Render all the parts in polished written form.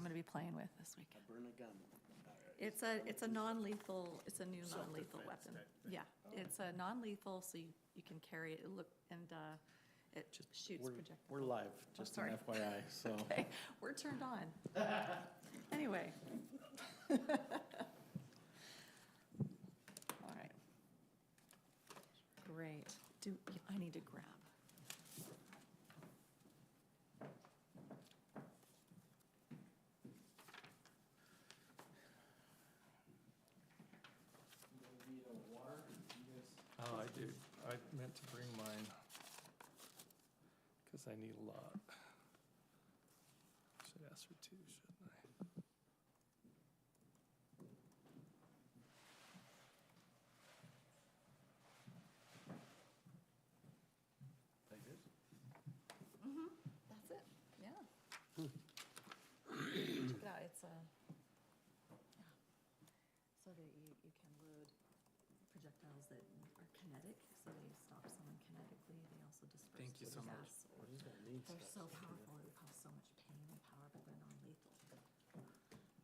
gonna be playing with this week. Burn a gun. It's a non-lethal, it's a new non-lethal Self-defense weapon. type thing. Yeah, it's a non-lethal, so you can carry it, it shoots We're projectiles. live, just an sorry. FYI, so. Okay, we're turned on. Anyway. All right. Great. I need to grab. Oh, I do. I meant to bring mine, because I need a lot. Should ask for two, shouldn't I? That's it, yeah. Check it out, it's a, yeah. So that you can load projectiles that are kinetic, so they stop someone kinetically. They also disperse Thank you so much. gas. What does that mean? They're so powerful, they cause so much pain and power, but they're non-lethal.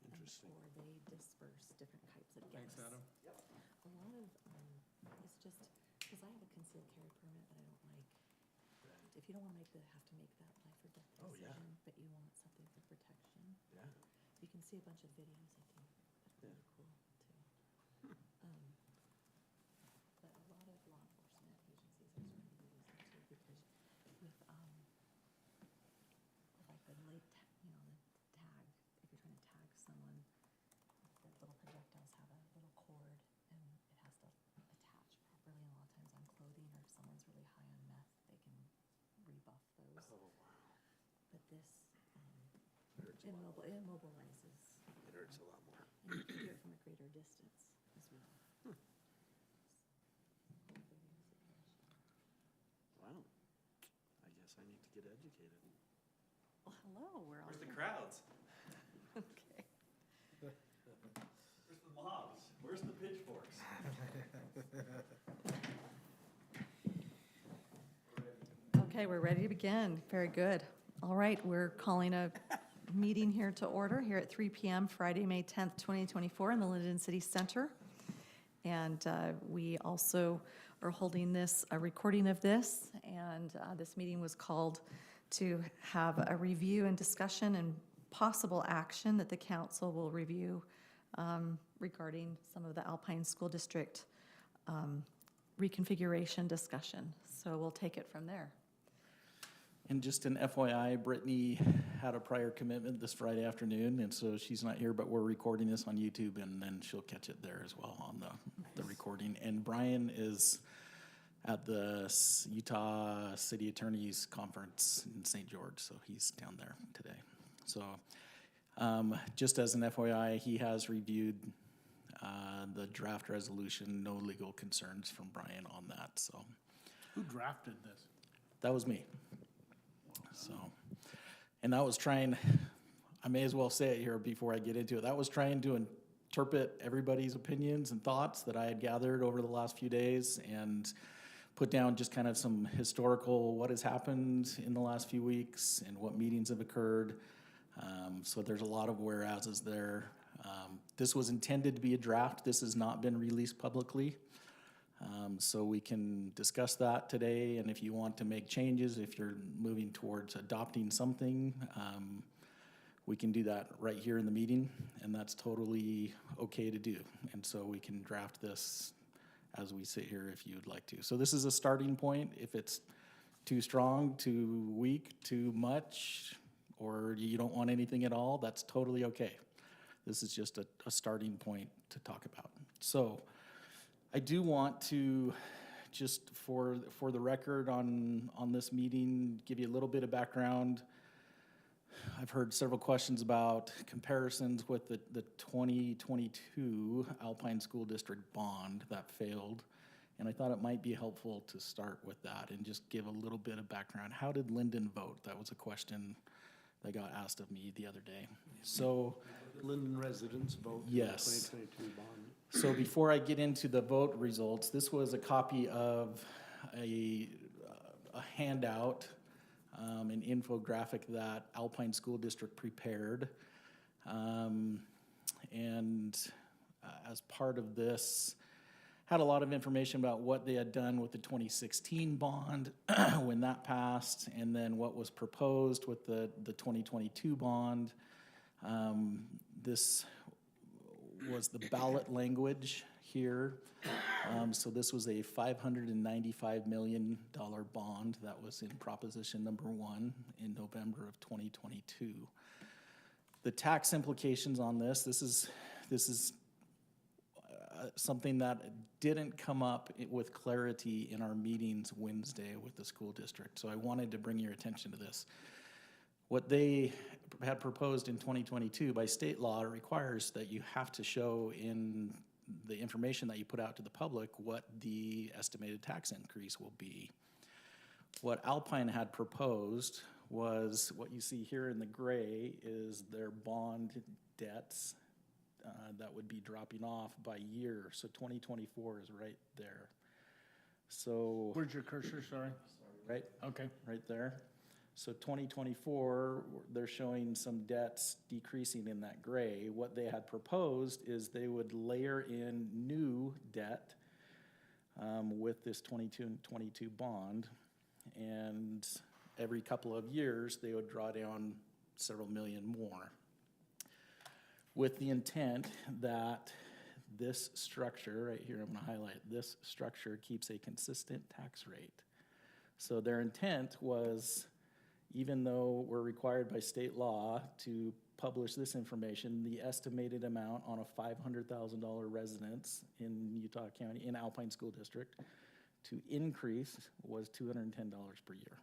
Interesting. Or they disperse different types of gas. Thanks, Adam. A lot of, it's just, because I have a concealed carry permit that I don't like. If you don't want to have to make that life or death Oh, yeah. decision, but you want something for protection, Yeah. you can see a bunch of videos, I think, that are really cool, too. But a lot of law enforcement agencies are starting to use them, too, because with, like the late, the tag, if you're trying to tag someone, the little projectiles have a little cord, and it has to attach properly, and a lot of times on clothing, or if someone's really high on meth, they can rebuff those. Oh, wow. But this, It hurts a lot. it immobilizes, It hurts a lot more. and you can do it from a greater distance as well. Wow. I guess I need to get educated. Well, hello, we're all Where's the here. crowds? Okay. Where's the mobs? Where's the pitchforks? Okay, we're ready to begin. Very good. All right, we're calling a meeting here to order here at 3 p.m. Friday, May 10th, 2024 in the Lindon City Center. And we also are holding a recording of this, and this meeting was called to have a review and discussion and possible action that the council will review regarding some of the Alpine School District reconfiguration discussion. So we'll take it from there. And just an FYI, Brittany had a prior commitment this Friday afternoon, and so she's not here, but we're recording this on YouTube, and then she'll catch it there as well on the recording. And Brian is at the Utah City Attorney's Conference in St. George, so he's down there today. So just as an FYI, he has reviewed the draft resolution, no legal concerns from Brian on that, so. Who drafted this? That was me. So, and I was trying, I may as well say it here before I get into it. I was trying to interpret everybody's opinions and thoughts that I had gathered over the last few days and put down just kind of some historical, what has happened in the last few weeks and what meetings have occurred. So there's a lot of whereases there. This was intended to be a draft. This has not been released publicly. So we can discuss that today, and if you want to make changes, if you're moving towards adopting something, we can do that right here in the meeting, and that's totally okay to do. And so we can draft this as we sit here if you'd like to. So this is a starting point. If it's too strong, too weak, too much, or you don't want anything at all, that's totally okay. This is just a starting point to talk about. So I do want to, just for the record on this meeting, give you a little bit of background. I've heard several questions about comparisons with the 2022 Alpine School District bond that failed. And I thought it might be helpful to start with that and just give a little bit of background. How did Lindon vote? That was a question that got asked of me the other day. So, Lindon residents vote yes. in the 2022 bond. So before I get into the vote results, this was a copy of a handout, an infographic that Alpine School District prepared And as part of this, had a lot of information about what they had done with the 2016 bond when that passed, and then what was proposed with the 2022 bond. This was the ballot language here. So this was a $595 million bond that was in proposition number 1 in November of 2022. The tax implications on this is something that didn't come up with clarity in our meetings Wednesday with the school district. So I wanted to bring your attention to this. What they had proposed in 2022 by state law requires that you have to show in the information that you put out to the public what the estimated tax increase will be. What Alpine had proposed was what you see here in the gray is their bond debts that would be dropping off by year. So 2024 is right there. So Where's your cursor, sorry? right, Okay. right there. So 2024, they're showing some debts decreasing in that gray. What they had proposed is they would layer in new debt with this 22 and 22 bond, and every couple of years, they would draw down several million more, with the intent that this structure, right here, I'm gonna highlight, this structure keeps a consistent tax rate. So their intent was, even though we're required by state law to publish this information, the estimated amount on a $500,000 residence in Utah County, in Alpine School District, to increase was $210 per year.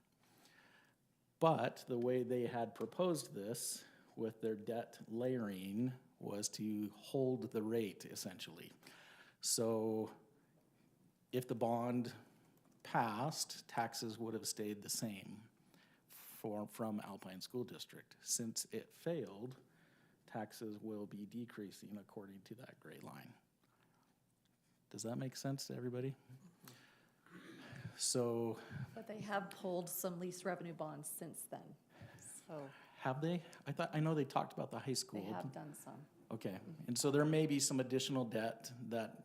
But the way they had proposed this with their debt layering was to hold the rate, essentially. So if the bond passed, taxes would have stayed the same from Alpine School District. Since it failed, taxes will be decreasing according to that gray line. Does that make sense to everybody? So, But they have pulled some lease revenue bonds since then, so have they? I know they talked about the high school. they have done some. Okay, and so there may be some additional debt that,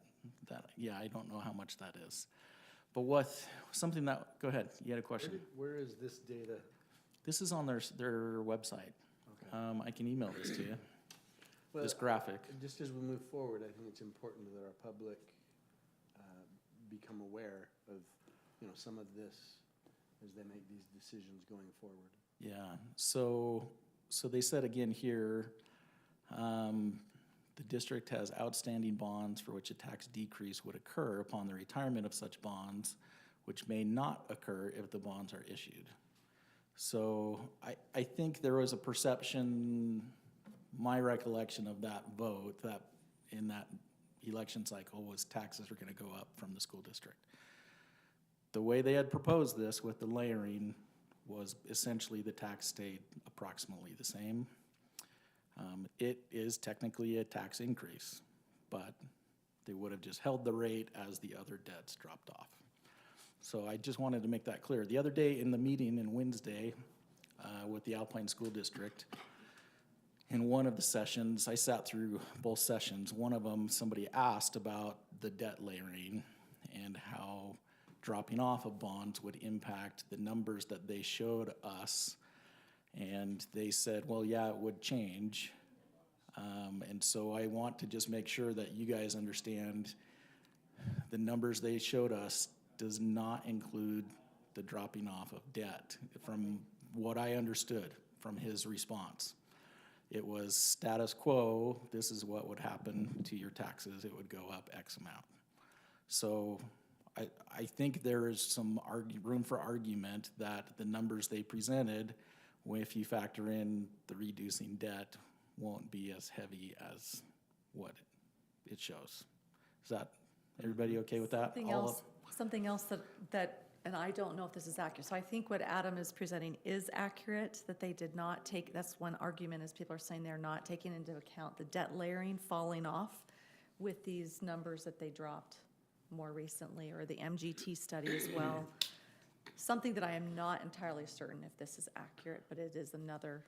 yeah, I don't know how much that is. But go ahead, you had a question. Where is this data? This is on their website. Okay. I can email this to you, Well, this graphic. just as we move forward, I think it's important that our public become aware of, some of this as they make these decisions going forward. Yeah, so they said again here, the district has outstanding bonds for which a tax decrease would occur upon the retirement of such bonds, which may not occur if the bonds are issued. So I think there was a perception, my recollection of that vote, that in that election cycle was taxes were gonna go up from the school district. The way they had proposed this with the layering was essentially the tax stayed approximately the same. It is technically a tax increase, but they would have just held the rate as the other debts dropped off. So I just wanted to make that clear. The other day in the meeting in Wednesday with the Alpine School District, in one of the sessions, I sat through both sessions. One of them, somebody asked about the debt layering and how dropping off of bonds would impact the numbers that they showed us. And they said, well, yeah, it would change. And so I want to just make sure that you guys understand the numbers they showed us does not include the dropping off of debt, from what I understood from his response. It was status quo, this is what would happen to your taxes, it would go up X amount. So I think there is some room for argument that the numbers they presented, if you factor in the reducing debt, won't be as heavy as what it shows. Is that, everybody okay with that? Something else that, and I don't know if this is accurate, so I think what Adam is presenting is accurate, that they did not take, that's one argument, is people are saying they're not taking into account the debt layering falling off with these numbers that they dropped more recently, or the MGT study as well. Something that I am not entirely certain if this is accurate, but it is another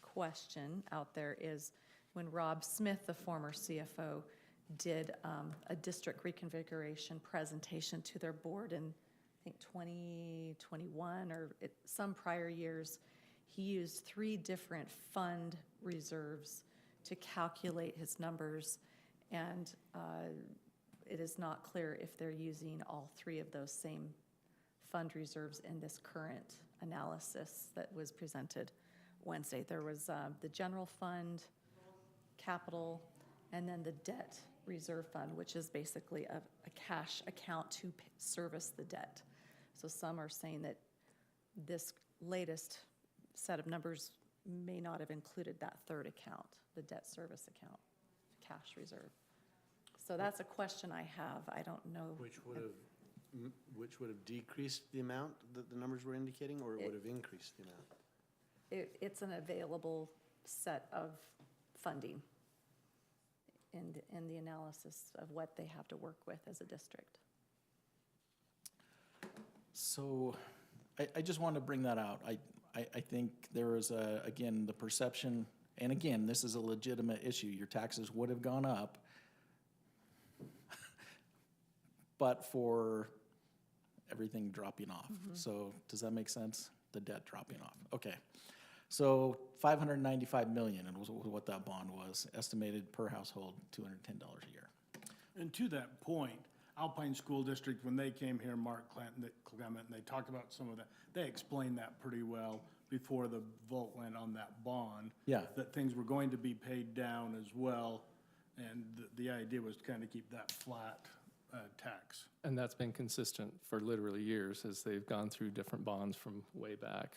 question out there, is when Rob Smith, the former CFO, did a district reconfiguration presentation to their board in, I think, 2021 or some prior years. He used 3 different fund reserves to calculate his numbers, and it is not clear if they're using all 3 of those same fund reserves in this current analysis that was presented Wednesday. There was the general fund, capital, and then the debt reserve fund, which is basically a cash account to service the debt. So some are saying that this latest set of numbers may not have included that 3rd account, the debt service account, cash reserve. So that's a question I have. I don't know. Which would have decreased the amount that the numbers were indicating, or it would have increased the amount? It's an available set of funding in the analysis of what they have to work with as a district. So I just wanted to bring that out. I think there is again, the perception, and again, this is a legitimate issue. Your taxes would have gone up, but for everything dropping off. So does that make sense? The debt dropping off. Okay. So $595 million was what that bond was, estimated per household, $210 a year. And to that point, Alpine School District, when they came here, Mark Clement, and they talked about some of that, they explained that pretty well before the vote went on that bond. Yeah. That things were going to be paid down as well, and the idea was to kind of keep that flat tax. And that's been consistent for literally years as they've gone through different bonds from way back.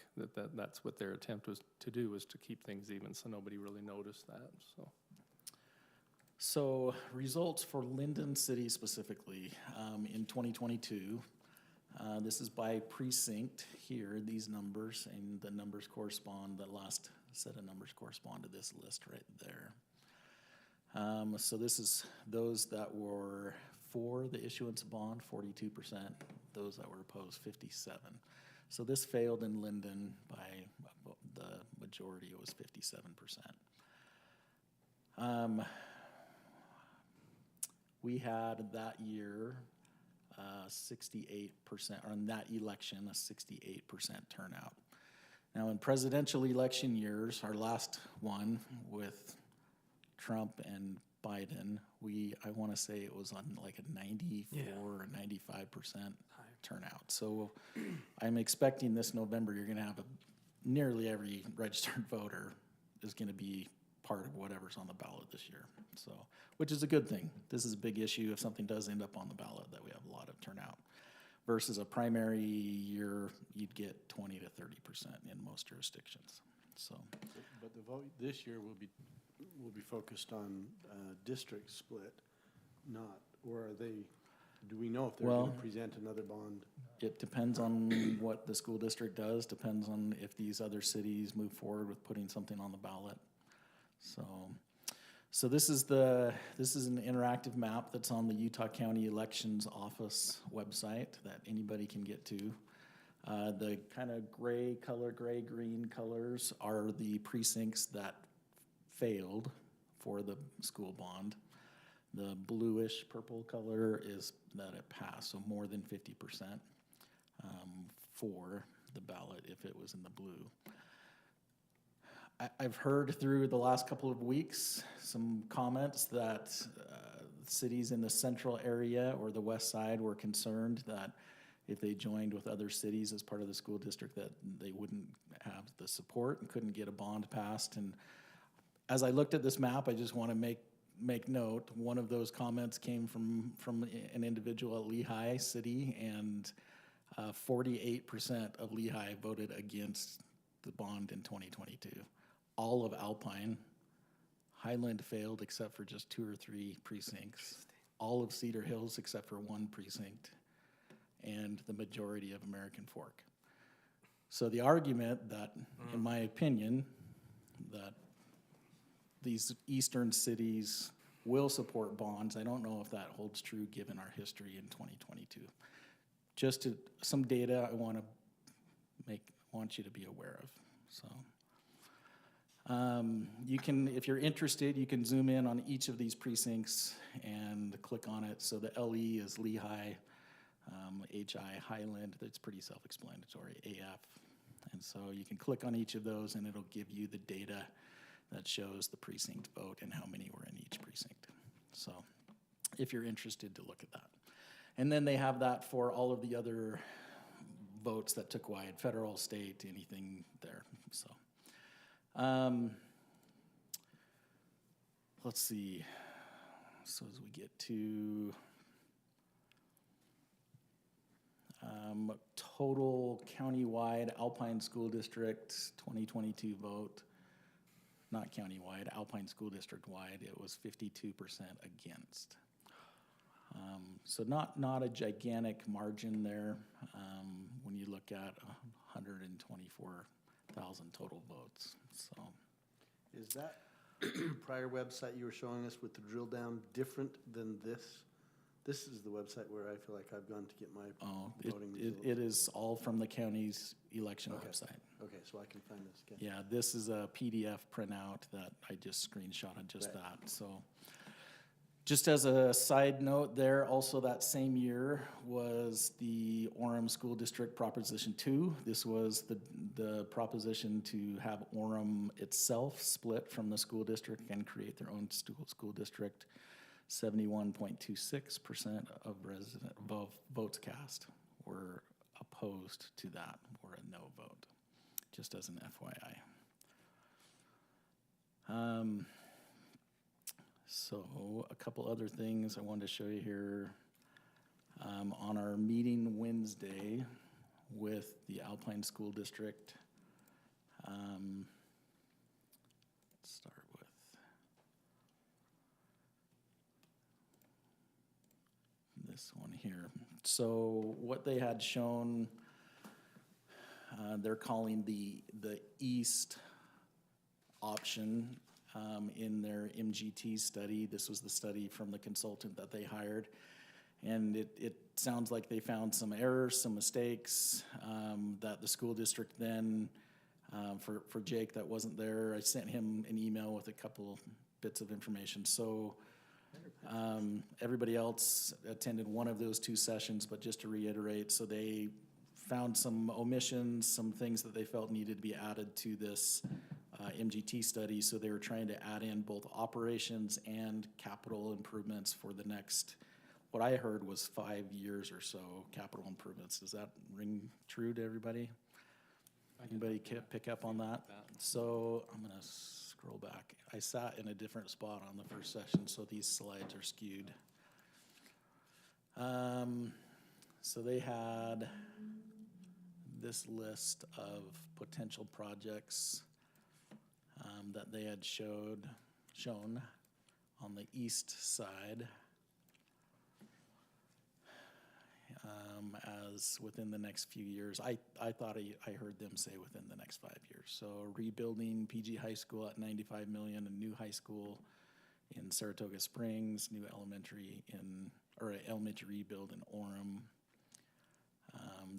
That's what their attempt was to do, was to keep things even, so nobody really noticed that, so. So results for Lindon City specifically in 2022. This is by precinct here, these numbers, and the numbers correspond, the last set of numbers correspond to this list right there. So this is those that were for the issuance of bond, 42%, those that were opposed, 57%. So this failed in Lindon by the majority, it was 57%. We had that year 68%, or in that election, a 68% turnout. Now in presidential election years, our last one with Trump and Biden, I want to say it was on like a 94 or 95% turnout. So I'm expecting this November you're going to have nearly every registered voter is going to be part of whatever's on the ballot this year. So, which is a good thing. This is a big issue if something does end up on the ballot, that we have a lot of turnout. Versus a primary year, you'd get 20 to 30% in most jurisdictions. So, But the vote this year will be focused on district split, not, or are they, do we know if they're going to present another bond? it depends on what the school district does, depends on if these other cities move forward with putting something on the ballot. So this is an interactive map that's on the Utah County Elections Office website that anybody can get to. The kind of gray-green colors are the precincts that failed for the school bond. The bluish purple color is that it passed, so more than 50% for the ballot if it was in the blue. I've heard through the last couple of weeks some comments that cities in the central area or the west side were concerned that if they joined with other cities as part of the school district that they wouldn't have the support and couldn't get a bond passed. And as I looked at this map, I just want to make note, one of those comments came from an individual at Lehigh City, and 48% of Lehigh voted against the bond in 2022. All of Alpine, Highland failed except for just 2 or 3 precincts. All of Cedar Hills except for 1 precinct, and the majority of American Fork. So the argument that, in my opinion, that these eastern cities will support bonds, I don't know if that holds true given our history in 2022. Just some data I want you to be aware of. So, You can, if you're interested, you can zoom in on each of these precincts and click on it. So the LE is Lehigh, HI Highland, that's pretty self-explanatory, AF. And so you can click on each of those and it'll give you the data that shows the precinct vote and how many were in each precinct. So if you're interested to look at that. And then they have that for all of the other votes that took wide, federal, state, anything there, so. Let's see, so as we get to total countywide Alpine School District 2022 vote, not countywide, Alpine School District wide, it was 52% against. So not a gigantic margin there when you look at 124,000 total votes, so. Is that prior website you were showing us with the drill down different than this? This is the website where I feel like I've gone to get my voting results. It is all from the county's election Okay. website. Okay, so I can find this. Okay. Yeah, this is a PDF printout that I just screenshotted just Right. that, so. Just as a side note there, also that same year was the Orem School District Proposition 2. This was the proposition to have Orem itself split from the school district and create their own school district. 71.26% of votes cast were opposed to that, or a no vote, just as an FYI. So a couple other things I wanted to show you here. On our meeting Wednesday with the Alpine School District, let's start with this one here. So what they had shown, they're calling the east option in their MGT study. This was the study from the consultant that they hired. And it sounds like they found some errors, some mistakes that the school district then, for Jake that wasn't there, I sent him an email with a couple bits of information. So everybody else attended one of those two sessions, but just to reiterate, so they found some omissions, some things that they felt needed to be added to this MGT study, so they were trying to add in both operations and capital improvements for the next, what I heard was 5 years or so, capital improvements. Does that ring true to everybody? Anybody pick up on that? So I'm gonna scroll back. I sat in a different spot on the first session, so these slides are skewed. So they had this list of potential projects that they had shown on the east side as within the next few years. I thought I heard them say within the next 5 years. So rebuilding PG High School at $95 million, a new high school in Saratoga Springs, new elementary rebuild in Orem.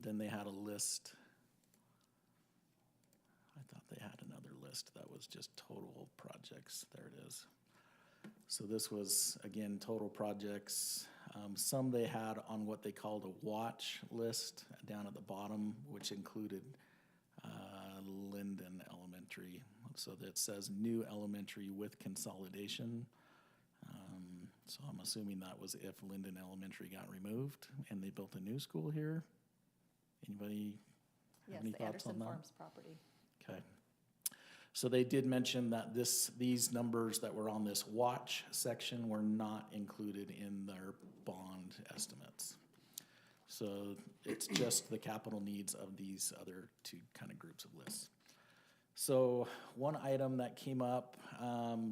Then they had a list. I thought they had another list that was just total projects. There it is. So this was, again, total projects. Some they had on what they called a watch list down at the bottom, which included Lindon Elementary. So that says new elementary with consolidation. So I'm assuming that was if Lindon Elementary got removed and they built a new school here. Anybody have any thoughts on that? Yes, the Anderson Farms property. Okay. So they did mention that these numbers that were on this watch section were not included in their bond estimates. So it's just the capital needs of these other two kind of groups of lists. So one item that came up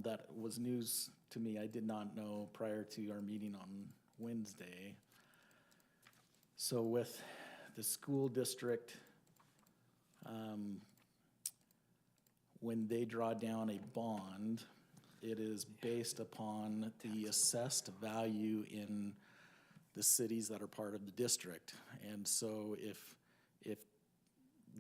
that was news to me, I did not know prior to our meeting on Wednesday. So with the school district, when they draw down a bond, it is based upon the assessed value in the cities that are part of the district. And so if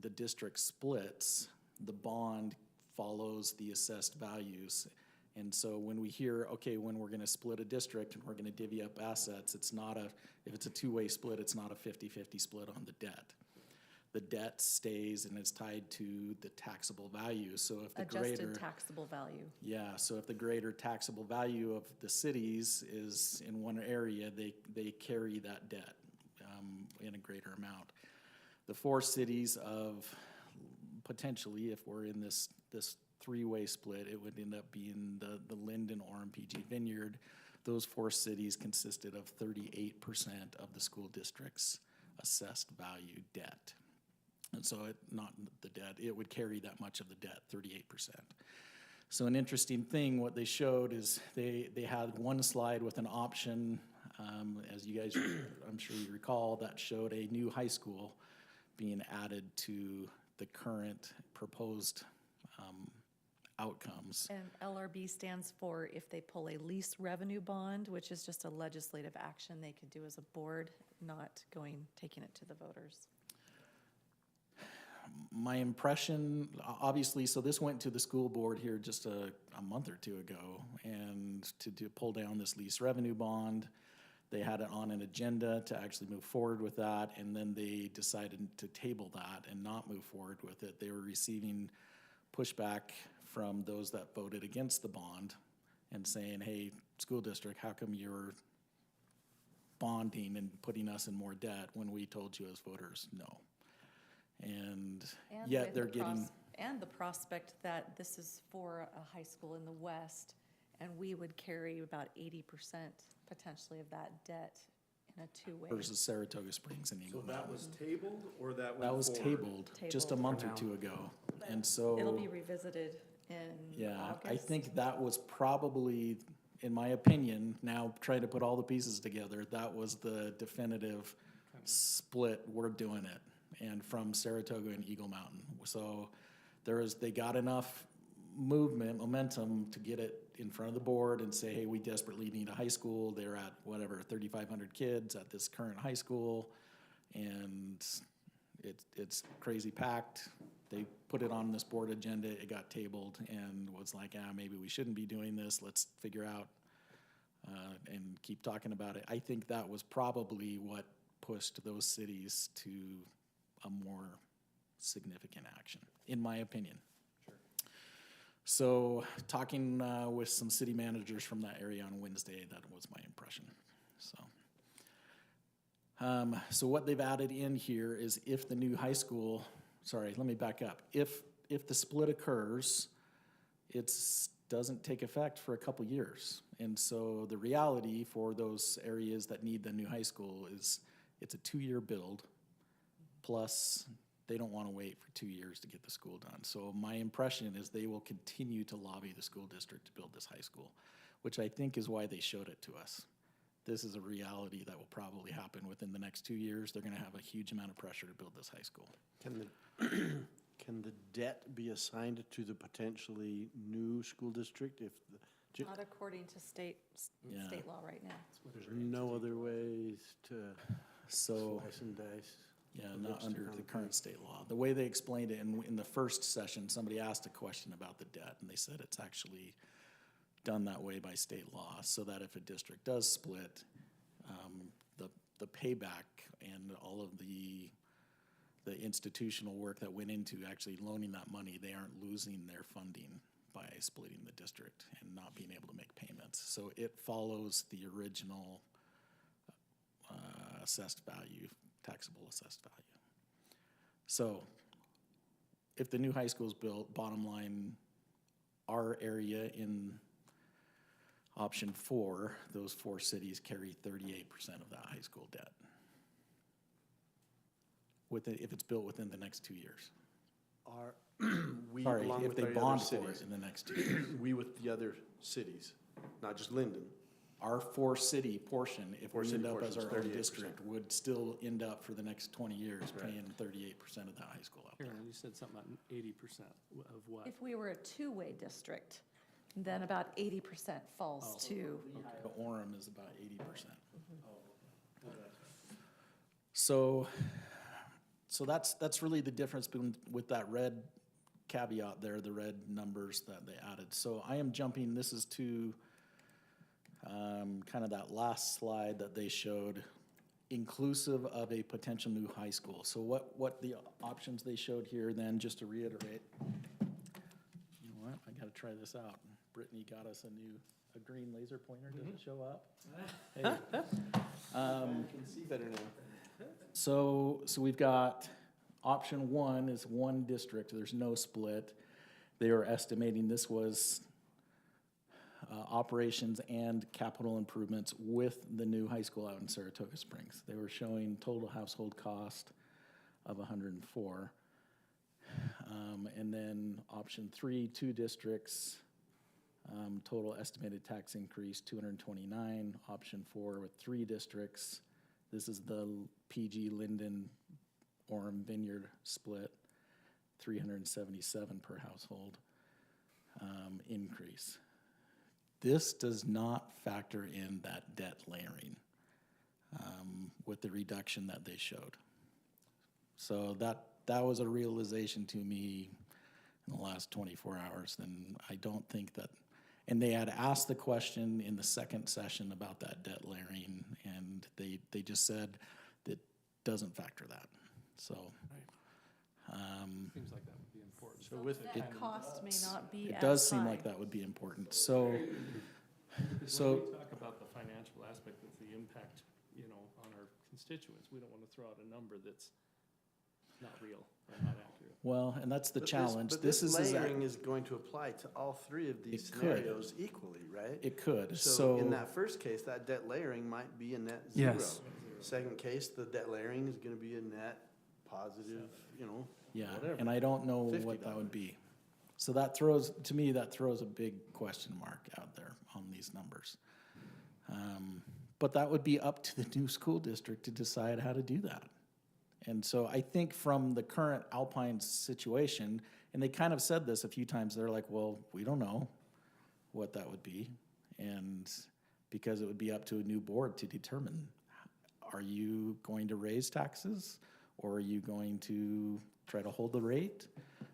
the district splits, the bond follows the assessed values. And so when we hear, okay, when we're gonna split a district and we're gonna divvy up assets, it's not if it's a two-way split, it's not a 50-50 split on the debt. The debt stays and it's tied to the taxable value, so if the greater. Adjusted taxable value. Yeah, so if the greater taxable value of the cities is in one area, they carry that debt in a greater amount. The four cities of, potentially, if we're in this three-way split, it would end up being the Lindon, Orem, PG Vineyard. Those four cities consisted of 38% of the school district's assessed value debt. And so not the debt, it would carry that much of the debt, 38%. So an interesting thing, what they showed is they had one slide with an option, as you guys, I'm sure you recall, that showed a new high school being added to the current proposed outcomes. And LRB stands for if they pull a lease revenue bond, which is just a legislative action they could do as a board, not taking it to the voters. My impression, obviously, so this went to the school board here just a month or two ago, and to pull down this lease revenue bond, they had it on an agenda to actually move forward with that, and then they decided to table that and not move forward with it. They were receiving pushback from those that voted against the bond and saying, hey, school district, how come you're bonding and putting us in more debt when we told you as voters no? And yet with they're the getting, and the prospect that this is for a high school in the west, and we would carry about 80% potentially of that debt in a two-way. versus Saratoga Springs and Eagle So that Mountain. was tabled, or that went That was forward? tabled just a month or two ago. And so. It'll be revisited in Yeah, August. I think that was probably, in my opinion, now trying to put all the pieces together, that was the definitive split, we're doing it. And from Saratoga and Eagle Mountain. So they got enough momentum to get it in front of the board and say, hey, we desperately need a high school. They're at whatever, 3,500 kids at this current high school. And it's crazy packed. They put it on this board agenda, it got tabled and was like, maybe we shouldn't be doing this. Let's figure out and keep talking about it. I think that was probably what pushed those cities to a more significant action, in my opinion. Sure. So talking with some city managers from that area on Wednesday, that was my impression. So what they've added in here is if the new high school, sorry, let me back up. If the split occurs, it doesn't take effect for a couple years. And so the reality for those areas that need the new high school is it's a 2-year build. Plus, they don't want to wait for 2 years to get the school done. So my impression is they will continue to lobby the school district to build this high school, which I think is why they showed it to us. This is a reality that will probably happen within the next 2 years. They're going to have a huge amount of pressure to build this high school. Can the debt be assigned to the potentially new school district if Not according to state law right now. there's no other ways to So, slice and dice? yeah, It not looks to under the concrete. current state law. The way they explained it in the first session, somebody asked a question about the debt, and they said it's actually done that way by state law, so that if a district does split, the payback and all of the institutional work that went into actually loaning that money, they aren't losing their funding by splitting the district and not being able to make payments. So it follows the original assessed value, taxable assessed value. So if the new high school is built, bottom line, our area in option 4, those 4 cities carry 38% of that high school debt. If it's built within the next 2 years. Are we Sorry, along if with they our other bond for it cities? in the next 2 years. We with the other cities, not just Lindon. Our 4-city portion, if we end up as our own 38%. district, would still end up for the next 20 years Right. paying 38% of that high school out there. Karen, you said something about 80% of what? If we were a two-way district, then about 80% falls to, The Orem is about 80%. Oh, So that's really the difference with that red caveat there, the red numbers that they added. So I am jumping, this is to kind of that last slide that they showed, inclusive of a potential new high school. So what the options they showed here then, just to reiterate, you know what, I gotta try this out. Brittany got us a green laser pointer, does it show up? Hey. I can see better now. So we've got option one is one district, there's no split. They were estimating this was operations and capital improvements with the new high school out in Saratoga Springs. They were showing total household cost of 104. And then option three, two districts, total estimated tax increase 229. Option four with three districts. This is the PG Lindon Orem Vineyard split, 377 per household increase. This does not factor in that debt layering with the reduction that they showed. So that was a realization to me in the last 24 hours. And I don't think that, and they had asked the question in the second session about that debt layering, and they just said that doesn't factor that. So. Seems like that would be important. So with That cost may not be as high. It does seem like that would be important. So When we talk about the financial aspect of the impact, on our constituents, we don't want to throw out a number that's not real or not accurate. well, and that's the But challenge. But This this is layering is going to apply to all three of these It could. scenarios equally, right? it could. So in that first case, that debt layering might be a net zero. Yes. Second case, the debt layering is gonna be a net positive, Yeah, whatever. and I don't know what that would be. So that throws a big question mark out there on these numbers. But that would be up to the new school district to decide how to do that. And so I think from the current Alpine situation, and they kind of said this a few times, they're like, well, we don't know what that would be. And because it would be up to a new board to determine, are you going to raise taxes? Or are you going to try to hold the rate?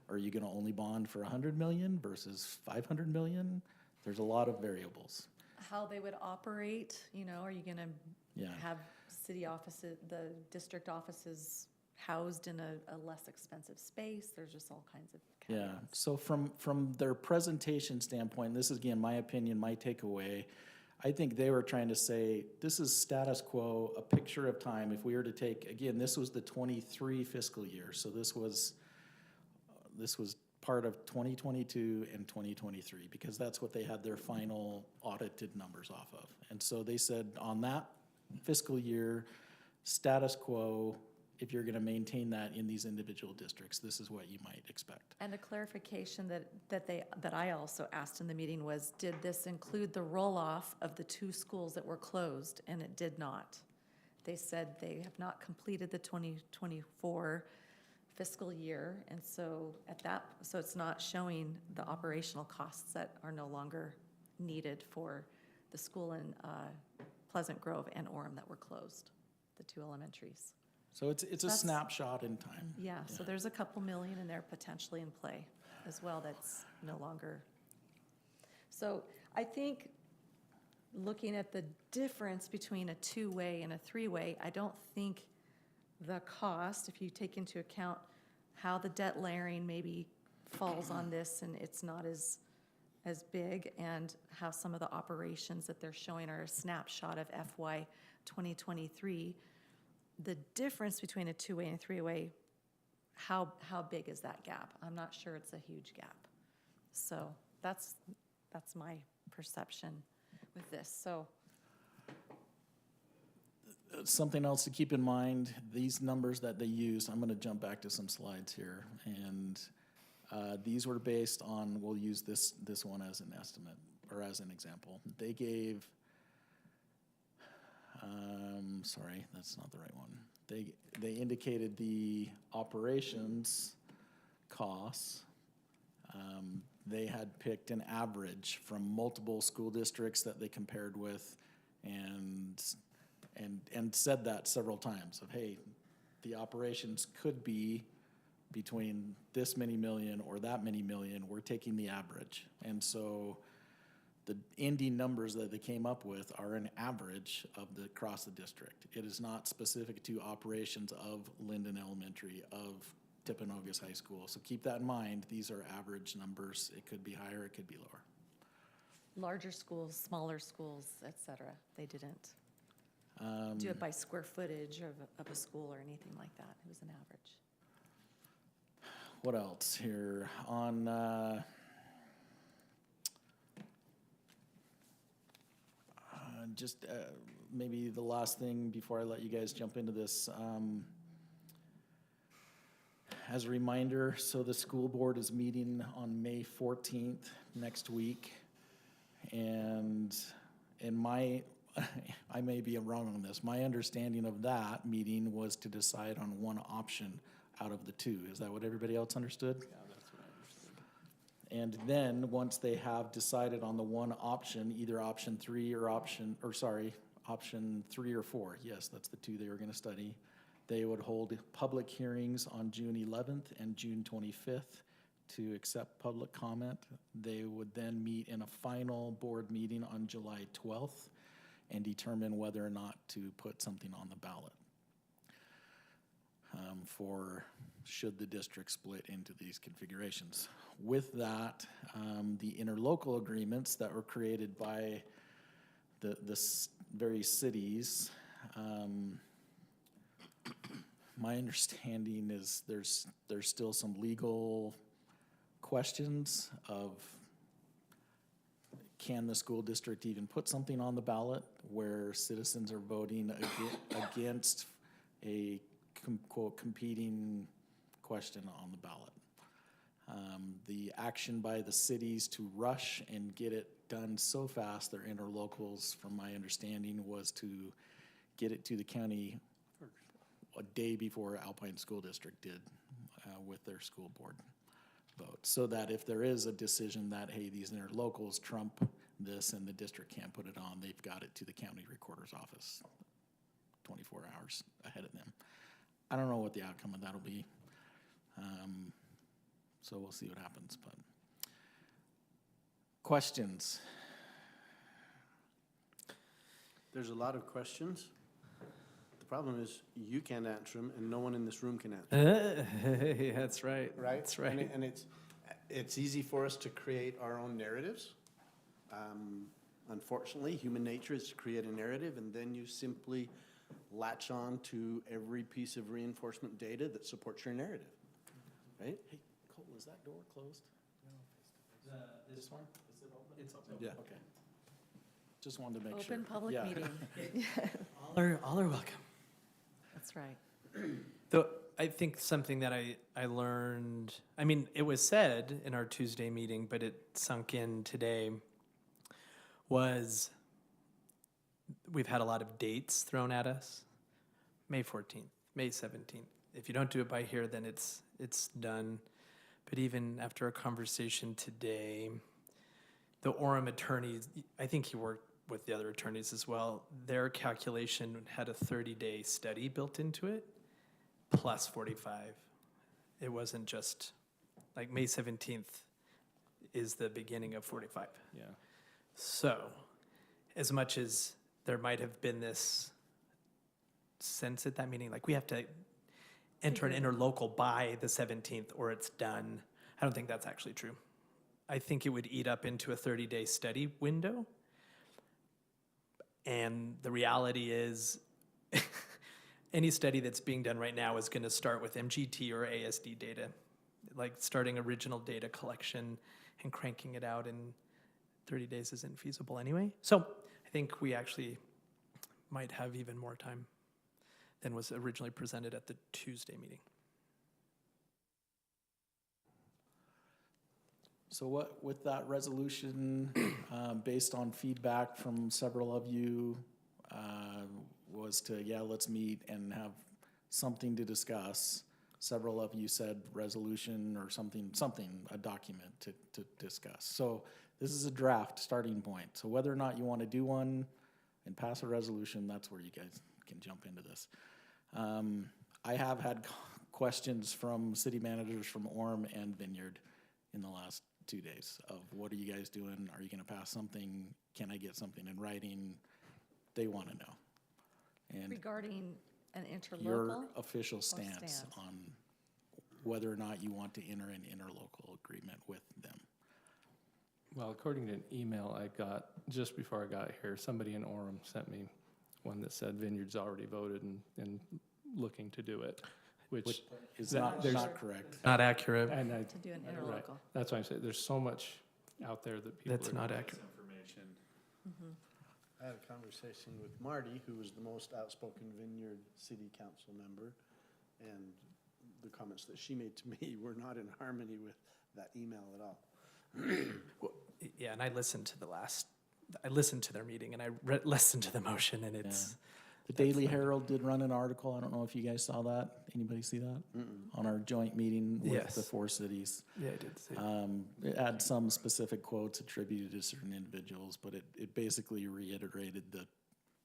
Are you gonna only bond for 100 million versus 500 million? There's a lot of variables. How they would operate, are you gonna Yeah. have city offices, the district offices housed in a less expensive space? There's just all kinds of Yeah, caveats. so from their presentation standpoint, this is again, my opinion, my takeaway, I think they were trying to say, this is status quo, a picture of time. If we were to take, again, this was the 23 fiscal year, so this was part of 2022 and 2023, because that's what they had their final audited numbers off of. And so they said, on that fiscal year, status quo, if you're gonna maintain that in these individual districts, this is what you might expect. And a clarification that I also asked in the meeting was, did this include the roll-off of the two schools that were closed? And it did not. They said they have not completed the 2024 fiscal year, and so so it's not showing the operational costs that are no longer needed for the school in Pleasant Grove and Orem that were closed, the two elementaries. So it's a That's- snapshot in time. Yeah, so there's a couple million in there potentially in play as well that's no longer. So I think looking at the difference between a two-way and a three-way, I don't think the cost, if you take into account how the debt layering maybe falls on this and it's not as big, and how some of the operations that they're showing are a snapshot of FY 2023, the difference between a two-way and a three-way, how big is that gap? I'm not sure it's a huge gap. So that's my perception with this, so. Something else to keep in mind, these numbers that they used, I'm gonna jump back to some slides here, and these were based on, we'll use this one as an estimate, or as an example. They gave, sorry, that's not the right one. They indicated the operations costs. They had picked an average from multiple school districts that they compared with, and said that several times of, hey, the operations could be between this many million or that many million, we're taking the average. And so the ending numbers that they came up with are an average of the, across the district. It is not specific to operations of Lindon Elementary, of Timpanogos High School. So keep that in mind. These are average numbers. It could be higher, it could be lower. Larger schools, smaller schools, et cetera, they didn't do it by square footage of a school or anything like that. It was an average. What else here on maybe the last thing before I let you guys jump into this. As a reminder, so the school board is meeting on May 14th next week. And in my, I may be wrong on this, my understanding of that meeting was to decide on one option out of the two. Is that what everybody else understood? Yeah, that's what I understood. And then, once they have decided on the one option, either option 3 or option 3 or 4, yes, that's the two they were gonna study, they would hold public hearings on June 11th and June 25th to accept public comment. They would then meet in a final board meeting on July 12th and determine whether or not to put something on the ballot for should the district split into these configurations. With that, the interlocal agreements that were created by the various cities, my understanding is there's still some legal questions of can the school district even put something on the ballot where citizens are voting against a quote competing question on the ballot. The action by the cities to rush and get it done so fast, their interlocals, from my understanding, was to get it to the county a day before Alpine School District did with their school board vote. So that if there is a decision that, hey, these interlocals trump this and the district can't put it on, they've got it to the county recorder's office 24 hours ahead of them. I don't know what the outcome of that'll be. So we'll see what happens, but. Questions? There's a lot of questions. The problem is you can't answer them and no one in this room can answer them. That's right. Right? That's right. And it's easy for us to create our own narratives. Unfortunately, human nature is to create a narrative and then you simply latch on to every piece of reinforcement data that supports your narrative, right? Hey, Cole, is that door closed? This one? Is it open? It's open. Yeah. Okay. Just wanted to make sure. Open public Yeah. meeting. All are welcome. That's right. Though I think something that I learned, I mean, it was said in our Tuesday meeting, but it sunk in today, was we've had a lot of dates thrown at us. May 14th, May 17th. If you don't do it by here, then it's done. But even after a conversation today, the Orem attorneys, I think he worked with the other attorneys as well, their calculation had a 30-day study built into it, plus 45. It wasn't just, like May 17th is the beginning of 45. Yeah. So, as much as there might have been this sense at that meeting, like we have to enter an interlocal by the 17th or it's done, I don't think that's actually true. I think it would eat up into a 30-day study window. And the reality is any study that's being done right now is going to start with MGT or ASD data, like starting original data collection and cranking it out in 30 days isn't feasible anyway. So I think we actually might have even more time than was originally presented at the Tuesday meeting. So what, with that resolution, based on feedback from several of you, was to, yeah, let's meet and have something to discuss. Several of you said resolution or something, a document to discuss. So this is a draft starting point. So whether or not you want to do one and pass a resolution, that's where you guys can jump into this. I have had questions from city managers from Orem and Vineyard in the last 2 days of what are you guys doing? Are you gonna pass something? Can I get something in writing? They wanna know. And Regarding an your interlocal? official stance stance? on whether or not you want to enter an interlocal agreement with them. Well, according to an email I got just before I got here, somebody in Orem sent me one that said Vineyard's already voted and looking to do it, which, Is That- not, there's- not correct. Not accurate. and I, To do an right, interlocal. that's why I'm saying, there's so much out there that people That's are. not accurate. I had a conversation with Marty, who was the most outspoken Vineyard City Council member, and the comments that she made to me were not in harmony with that email at all. Yeah, and I listened to their meeting and I listened to the motion and it's, The Daily Herald did run an article. I don't know if you guys saw that. Anybody see that? On our joint meeting with Yes. the 4 cities. yeah, I did see. It had some specific quotes attributed to certain individuals, but it basically reiterated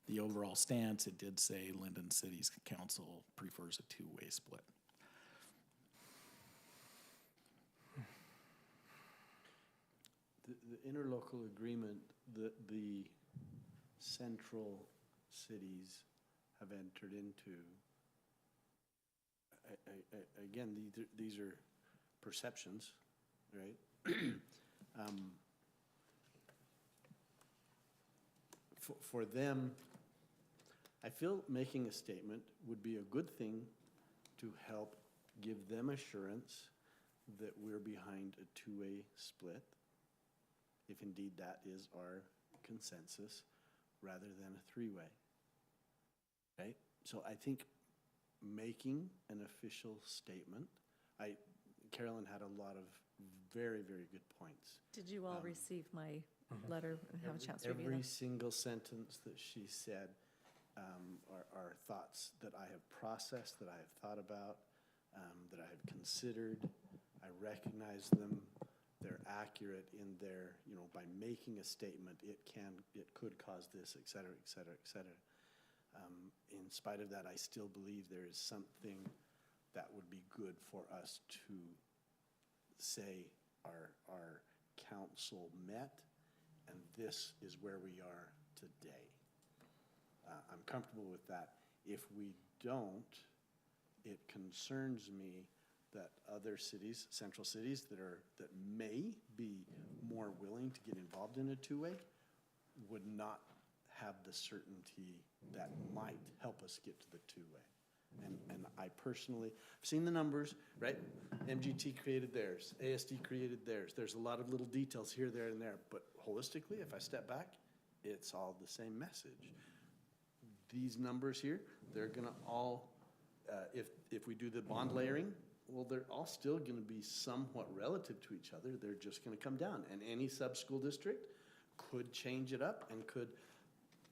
the overall stance. It did say Lindon City's council prefers a 2-way split. The interlocal agreement that the central cities have entered into, again, these are perceptions, right? For them, I feel making a statement would be a good thing to help give them assurance that we're behind a 2-way split, if indeed that is our consensus, rather than a 3-way. Right? So I think making an official statement, Carolyn had a lot of very, very good points. Did you all receive my letter and have a chance to review Every them? single sentence that she said are thoughts that I have processed, that I have thought about, that I have considered. I recognize them. They're accurate in their, by making a statement, it could cause this, et cetera, et cetera, et cetera. In spite of that, I still believe there is something that would be good for us to say our council met, and this is where we are today. I'm comfortable with that. If we don't, it concerns me that other cities, central cities that may be more willing to get involved in a 2-way would not have the certainty that might help us get to the 2-way. And I personally, I've seen the numbers, right? MGT created theirs, ASD created theirs. There's a lot of little details here, there, and there, but holistically, if I step back, it's all the same message. These numbers here, they're gonna all, if we do the bond layering, well, they're all still gonna be somewhat relative to each other. They're just gonna come down, and any sub-school district could change it up and could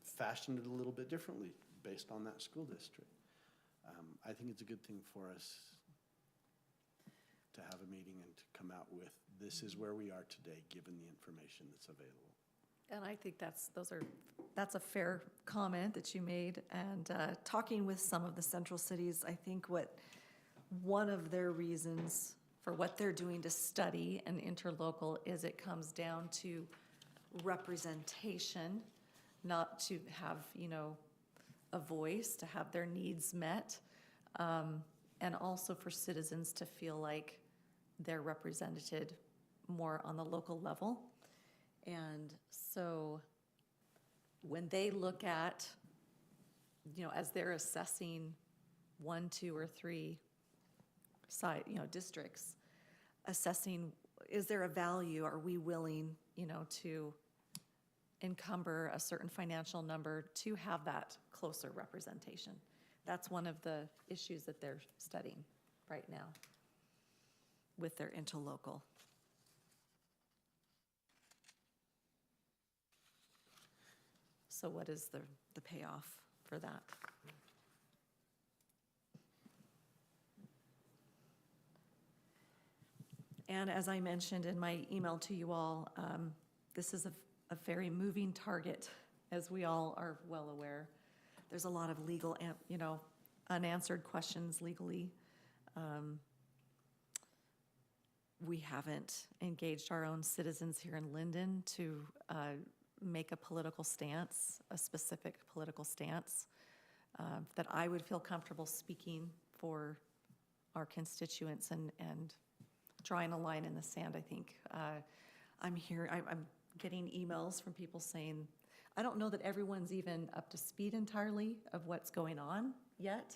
fashion it a little bit differently based on that school district. I think it's a good thing for us to have a meeting and to come out with, this is where we are today, given the information that's available. And I think that's a fair comment that you made. And talking with some of the central cities, I think one of their reasons for what they're doing to study an interlocal is it comes down to representation, not to have, a voice, to have their needs met, and also for citizens to feel like they're represented more on the local level. And so when they look at, as they're assessing 1, 2, or 3 districts, assessing, is there a value? Are we willing, to encumber a certain financial number to have that closer representation? That's one of the issues that they're studying right now with their interlocal. So what is the payoff for that? And as I mentioned in my email to you all, this is a very moving target, as we all are well aware. There's a lot of legal, unanswered questions legally. We haven't engaged our own citizens here in Lindon to make a political stance, a specific political stance, that I would feel comfortable speaking for our constituents and drawing a line in the sand, I think. I'm getting emails from people saying, I don't know that everyone's even up to speed entirely of what's going on yet.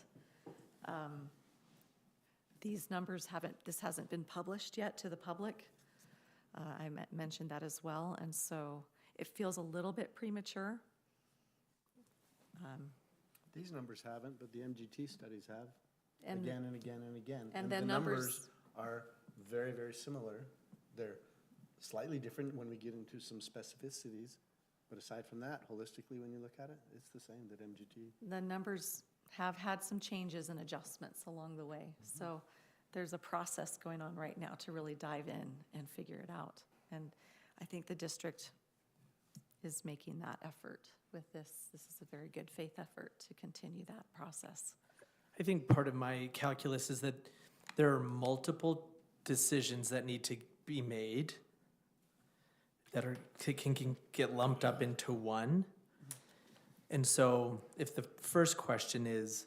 These numbers this hasn't been published yet to the public. I mentioned that as well, and so it feels a little bit premature. These numbers haven't, but the MGT studies have, And again and again and again. and the the numbers- are very, very similar. They're slightly different when we get into some specificities, but aside from that, holistically, when you look at it, it's the same that MGT. The numbers have had some changes and adjustments along the way. So there's a process going on right now to really dive in and figure it out. And I think the district is making that effort with this. This is a very good faith effort to continue that process. I think part of my calculus is that there are multiple decisions that need to be made that can get lumped up into one. And so if the first question is,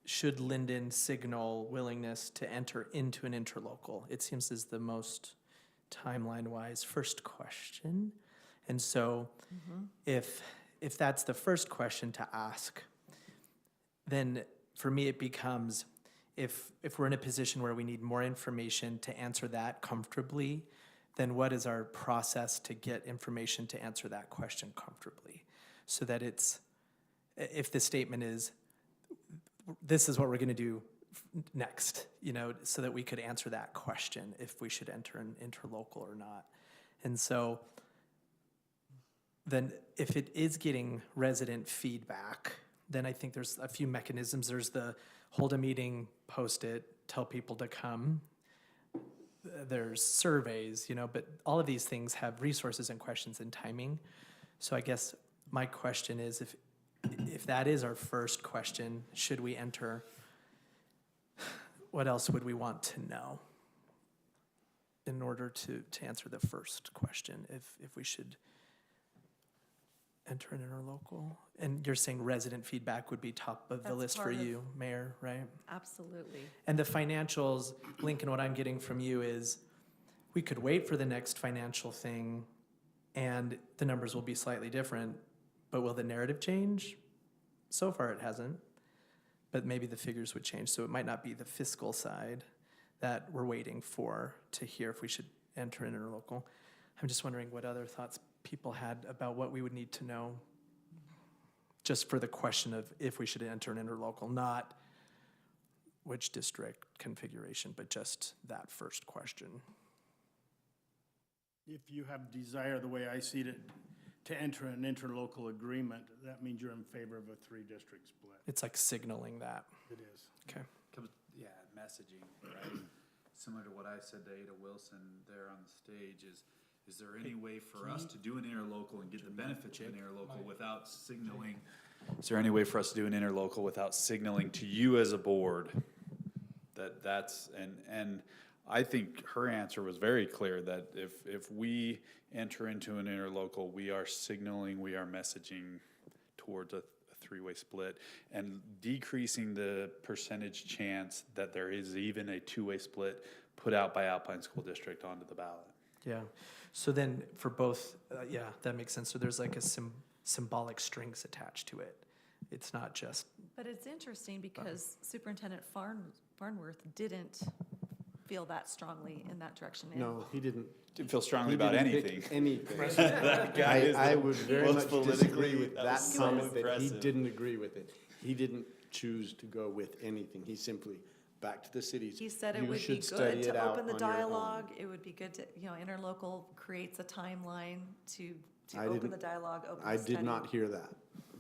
should Lindon signal willingness to enter into an interlocal? It seems as the most timeline-wise first question. And so if that's the first question to ask, then for me it becomes, if we're in a position where we need more information to answer that comfortably, then what is our process to get information to answer that question comfortably? So that if the statement is, this is what we're gonna do next, so that we could answer that question if we should enter an interlocal or not. And so then if it is getting resident feedback, then I think there's a few mechanisms. There's the hold a meeting, post it, tell people to come. There's surveys, but all of these things have resources and questions and timing. So I guess my question is, if that is our first question, should we enter? What else would we want to know in order to answer the first question, if we should enter an interlocal? And you're saying resident feedback would be top of the That's list for part of- you, Mayor, right? Absolutely. And the financials, Lincoln, what I'm getting from you is, we could wait for the next financial thing and the numbers will be slightly different, but will the narrative change? So far it hasn't, but maybe the figures would change. So it might not be the fiscal side that we're waiting for to hear if we should enter an interlocal. I'm just wondering what other thoughts people had about what we would need to know just for the question of if we should enter an interlocal, not which district configuration, but just that first question. If you have desire, the way I see it, to enter an interlocal agreement, that means you're in favor of a 3-district split. It's like signaling that. It is. Okay. Yeah, messaging, right? Similar to what I said to Ada Wilson there on the stage is there any way for us to do an interlocal and get the benefits of an interlocal without signaling? Is there any way for us to do an interlocal without signaling to you as a board and I think her answer was very clear that if we enter into an interlocal, we are signaling, we are messaging towards a 3-way split and decreasing the percentage chance that there is even a 2-way split put out by Alpine School District onto the ballot. Yeah. So then for both, yeah, that makes sense. So there's like a symbolic strings attached to it. It's not just. But it's interesting because Superintendent Farnworth didn't feel that strongly in that direction. No, he didn't. Didn't feel strongly He about didn't pick anything. anything. That guy is I the would very most much disagree politically- with that that was so comment, that he impressive. didn't agree with it. He didn't choose to go with anything. He simply, back to the cities. He said it "You would be should study good it to out open the on your own." dialogue. It would be good to, interlocal creates a timeline to I open didn't- the dialogue, open I the study. did not hear that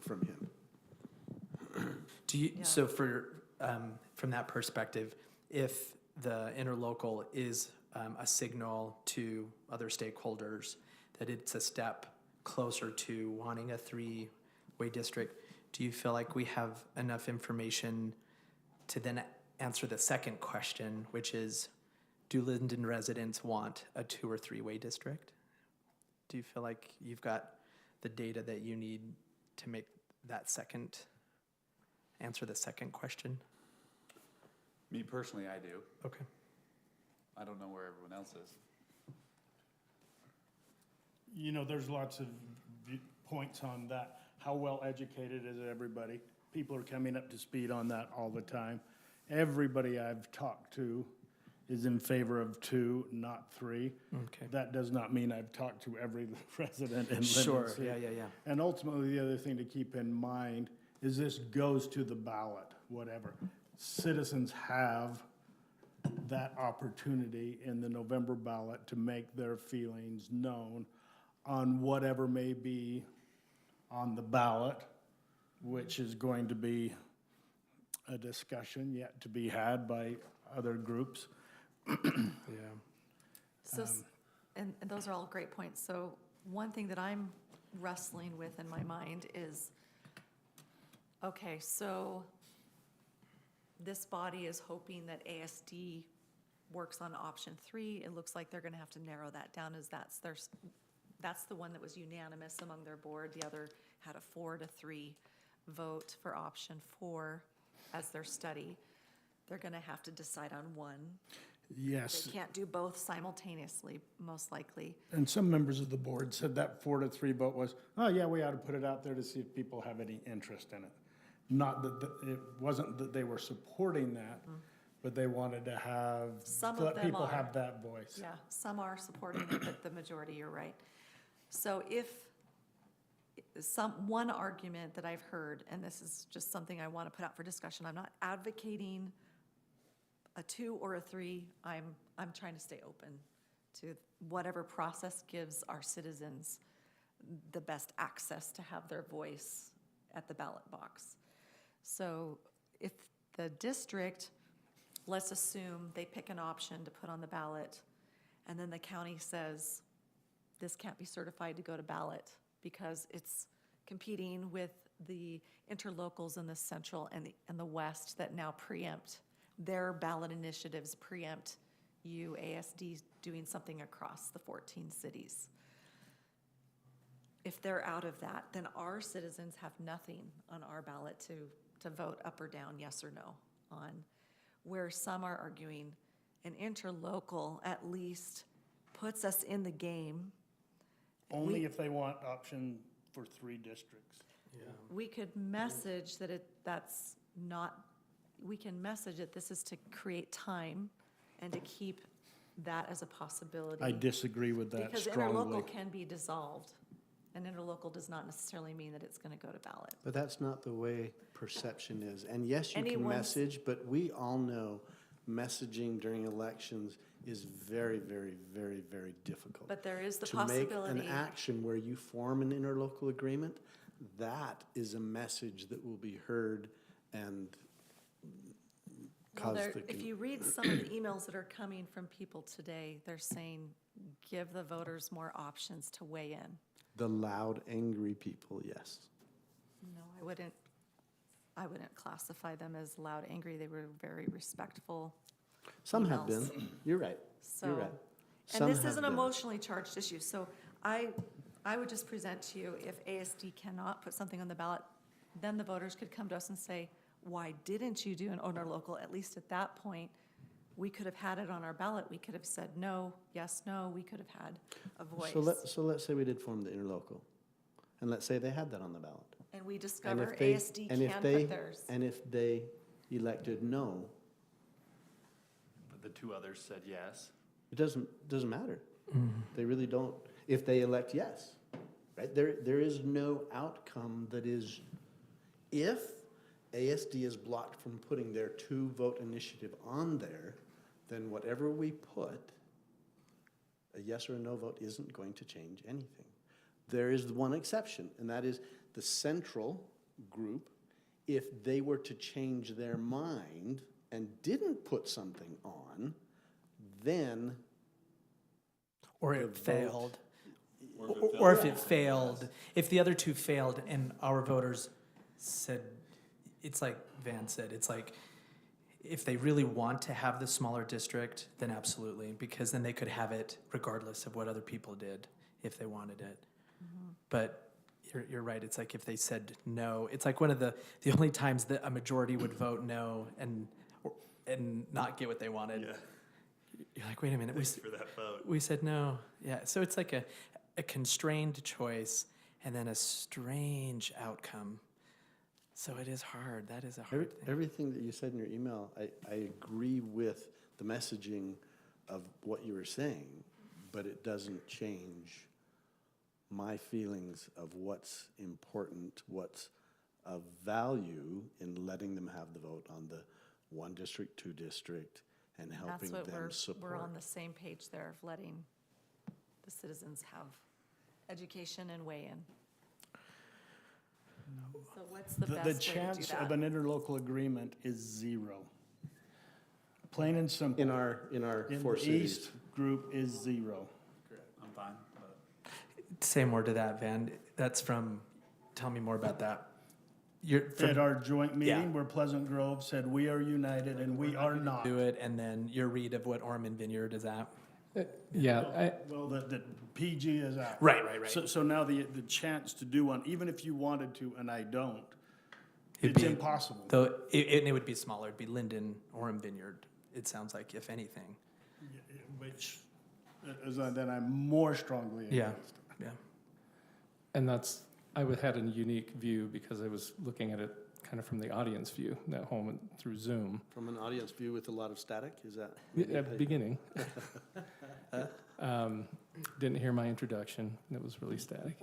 from him. Do you, Yeah. so from that perspective, if the interlocal is a signal to other stakeholders that it's a step closer to wanting a 3-way district, do you feel like we have enough information to then answer the second question, which is, do Lindon residents want a 2 or 3-way district? Do you feel like you've got the data that you need to make that answer the second question? Me personally, I do. Okay. I don't know where everyone else is. You know, there's lots of points on that. How well educated is everybody? People are coming up to speed on that all the time. Everybody I've talked to is in favor of 2, not 3. Okay. That does not mean I've talked to every resident in Lindon Sure, City. yeah. And ultimately, the other thing to keep in mind is this goes to the ballot, whatever. Citizens have that opportunity in the November ballot to make their feelings known on whatever may be on the ballot, which is going to be a discussion yet to be had by other groups. Yeah. So, and those are all great points. So one thing that I'm wrestling with in my mind is, okay, so this body is hoping that ASD works on option 3. It looks like they're gonna have to narrow that down, as that's the one that was unanimous among their board. The other had a 4-3 vote for option 4 as their study. They're gonna have to decide on one. Yes, They can't do both simultaneously, most likely. and some members of the board said that 4-3 vote was, oh yeah, we ought to put it out there to see if people have any interest in it. Not that, it wasn't that they were supporting that, but they wanted to have, Some to of let them people are. have that voice. Yeah, some are supporting it, but the majority, you're right. So if one argument that I've heard, and this is just something I want to put out for discussion, I'm not advocating a 2 or a 3. I'm trying to stay open to whatever process gives our citizens the best access to have their voice at the ballot box. So if the district, let's assume they pick an option to put on the ballot, and then the county says, this can't be certified to go to ballot because it's competing with the interlocals in the central and the west that now preempt, their ballot initiatives preempt ASD doing something across the 14 cities. If they're out of that, then our citizens have nothing on our ballot to vote up or down, yes or no on. Where some are arguing an interlocal at least puts us in the game. Only if they want option for 3 districts. We could message that that's not, we can message that this is to create time and to keep that as a possibility. I disagree with that Because strongly. interlocal can be dissolved. An interlocal does not necessarily mean that it's gonna go to ballot. But that's not the way perception is. And yes, you can Anyone's- message, but we all know messaging during elections is very, very, very, very difficult. But there is the To make possibility. an action where you form an interlocal agreement, that is a message that will be heard and Well, cause there- the. if you read some of the emails that are coming from people today, they're saying, give the voters more options to weigh in. The loud, angry people, yes. No, I wouldn't classify them as loud, angry. They were very respectful. Some have emails. been. You're right. So, You're right. and Some this have is an been. emotionally charged issue. So I would just present to you, if ASD cannot put something on the ballot, then the voters could come to us and say, why didn't you do an interlocal? At least at that point, we could have had it on our ballot. We could have said no, yes, no. We could have had a voice. So let's say we did form the interlocal, and let's say they had that on the ballot. And we And discover if they- ASD and if can they- put theirs. And if they elected no, But the 2 others said yes. it doesn't matter. They really don't. If they elect yes, right? There is no outcome that is, if ASD is blocked from putting their 2-vote initiative on there, then whatever we put, a yes or a no vote isn't going to change anything. There is one exception, and that is the central group. If they were to change their mind and didn't put something on, then Or The it vote. failed. Or if it failed, if the other 2 failed and our voters said, it's like Van said, it's like, if they really want to have the smaller district, then absolutely, because then they could have it regardless of what other people did if they wanted it. But you're right. It's like if they said no, it's like one of the only times that a majority would vote no and not get what they wanted. Yeah. You're like, wait a minute, Thanks for that vote. we said no. Yeah, so it's like a constrained choice and then a strange outcome. So it is hard. That is a hard thing. Everything that you said in your email, I agree with the messaging of what you were saying, but it doesn't change my feelings of what's important, what's of value in letting them have the vote on the 1 district, 2 district, and helping That's what them support. we're on the same page there of letting the citizens have education and weigh in. So what's the best way The to do chance that? of an interlocal agreement is 0. Plain and simple. In our In 4 the cities. East group is 0. I'm fine, but Say more to that, Van. That's from, tell me more about that. You're At from our joint Yeah. meeting where Pleasant Grove said, we are united and we are not. do it, and then your read of what Ormond Vineyard is at. Yeah, Well, the PG is out. Right. So now the chance to do one, even if you wanted to, and I don't, It'd it's be- impossible. Though it would be smaller. It'd be Lindon, Ormond Vineyard. It sounds like, if anything. Which, then I'm more strongly Yeah. against. Yeah. and I had a unique view because I was looking at it kind of from the audience view at home and through Zoom. From an audience view with a lot of static, is that? At the beginning. Didn't hear my introduction. It was really static.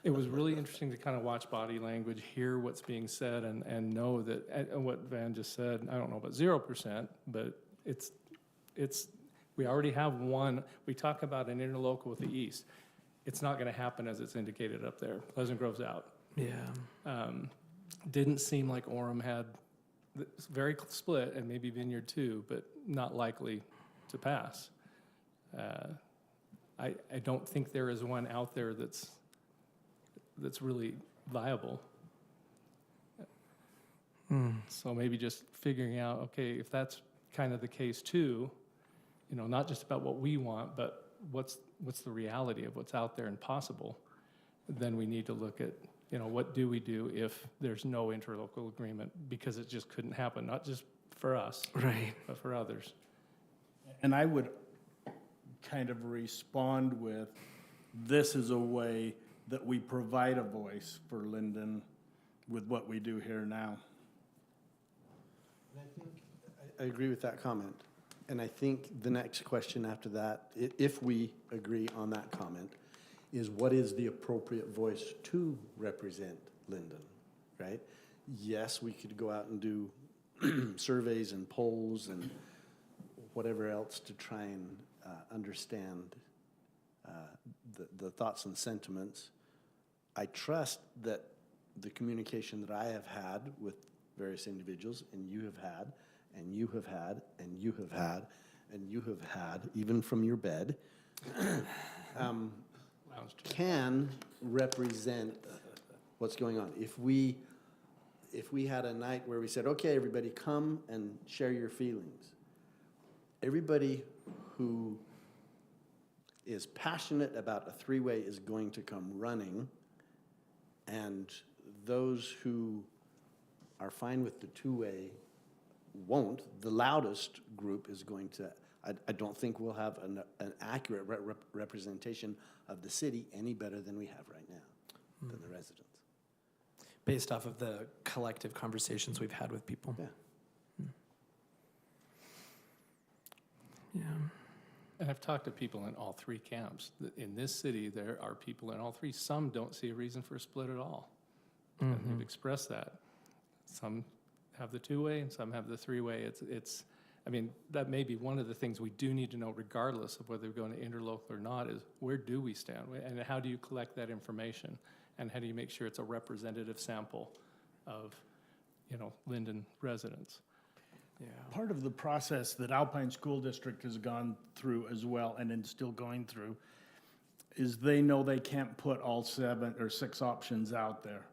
It was really interesting to kind of watch body language, hear what's being said, and know that, and what Van just said, I don't know about 0%, but we already have one. We talk about an interlocal with the East. It's not going to happen as it's indicated up there. Pleasant Grove's out. Yeah. Didn't seem like Orem had, it's very split, and maybe Vineyard too, but not likely to pass. I don't think there is one out there that's really viable. So maybe just figuring out, okay, if that's kind of the case too, not just about what we want, but what's the reality of what's out there and possible, then we need to look at, what do we do if there's no interlocal agreement, because it just couldn't happen, not just for us, Right. but for others. And I would kind of respond with, this is a way that we provide a voice for Lindon with what we do here now. I agree with that comment. And I think the next question after that, if we agree on that comment, is what is the appropriate voice to represent Lindon, right? Yes, we could go out and do surveys and polls and whatever else to try and understand the thoughts and sentiments. I trust that the communication that I have had with various individuals, and you have had, and you have had, and you have had, and you have had, even from your bed, can represent what's going on. If we had a night where we said, okay, everybody come and share your feelings, everybody who is passionate about a 3-way is going to come running, and those who are fine with the 2-way won't. The loudest group is going to, I don't think we'll have an accurate representation of the city any better than we have right now, than the residents. Based off of the collective conversations we've had with people. Yeah. Yeah. And I've talked to people in all 3 camps. In this city, there are people in all 3. Some don't see a reason for a split at all. And they've expressed that. Some have the 2-way and some have the 3-way. That may be one of the things we do need to know, regardless of whether we're going to interlocal or not, is where do we stand? And how do you collect that information? And how do you make sure it's a representative sample of, Lindon residents? Yeah. Part of the process that Alpine School District has gone through as well, and is still going through, is they know they can't put all 7 or 6 options out there.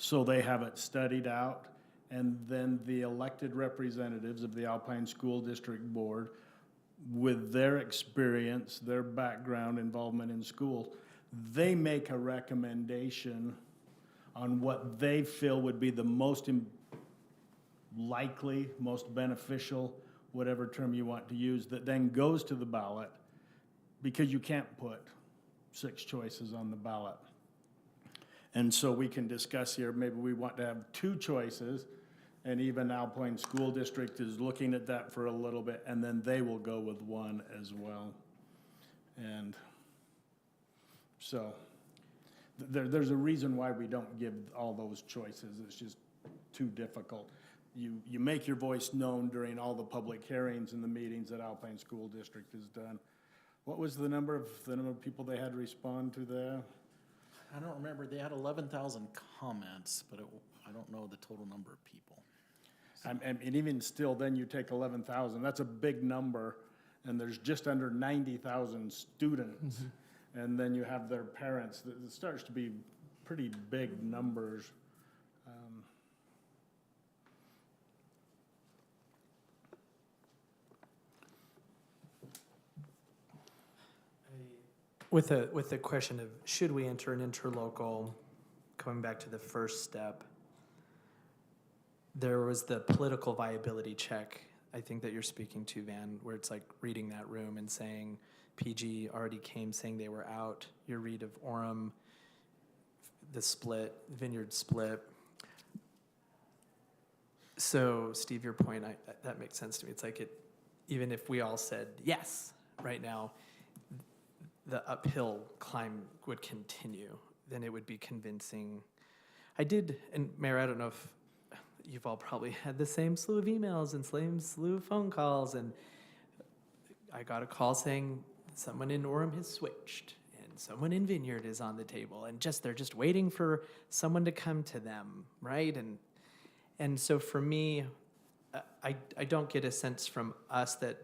So they have it studied out, and then the elected representatives of the Alpine School District Board, with their experience, their background, involvement in schools, they make a recommendation on what they feel would be the most likely, most beneficial, whatever term you want to use, that then goes to the ballot, because you can't put 6 choices on the ballot. And so we can discuss here, maybe we want to have 2 choices, and even Alpine School District is looking at that for a little bit, and then they will go with 1 as well. And so there's a reason why we don't give all those choices. It's just too difficult. You make your voice known during all the public hearings and the meetings that Alpine School District has done. What was the number of people they had to respond to there? I don't remember, they had 11,000 comments, but I don't know the total number of people. And even still, then you take 11,000, that's a big number, and there's just under 90,000 students. And then you have their parents, it starts to be pretty big numbers. With the question of should we enter an interlocal, coming back to the first step, there was the political viability check, I think that you're speaking to, Van, where it's like reading that room and saying PG already came saying they were out. Your read of Orem, the split, Vineyard split. So, Steve, your point, that makes sense to me. It's like even if we all said yes right now, the uphill climb would continue. Then it would be convincing. I did, and Mayor, I don't know if you've all probably had the same slew of emails and same slew of phone calls, and I got a call saying someone in Orem has switched, and someone in Vineyard is on the table, and they're just waiting for someone to come to them, right? And so for me, I don't get a sense from us that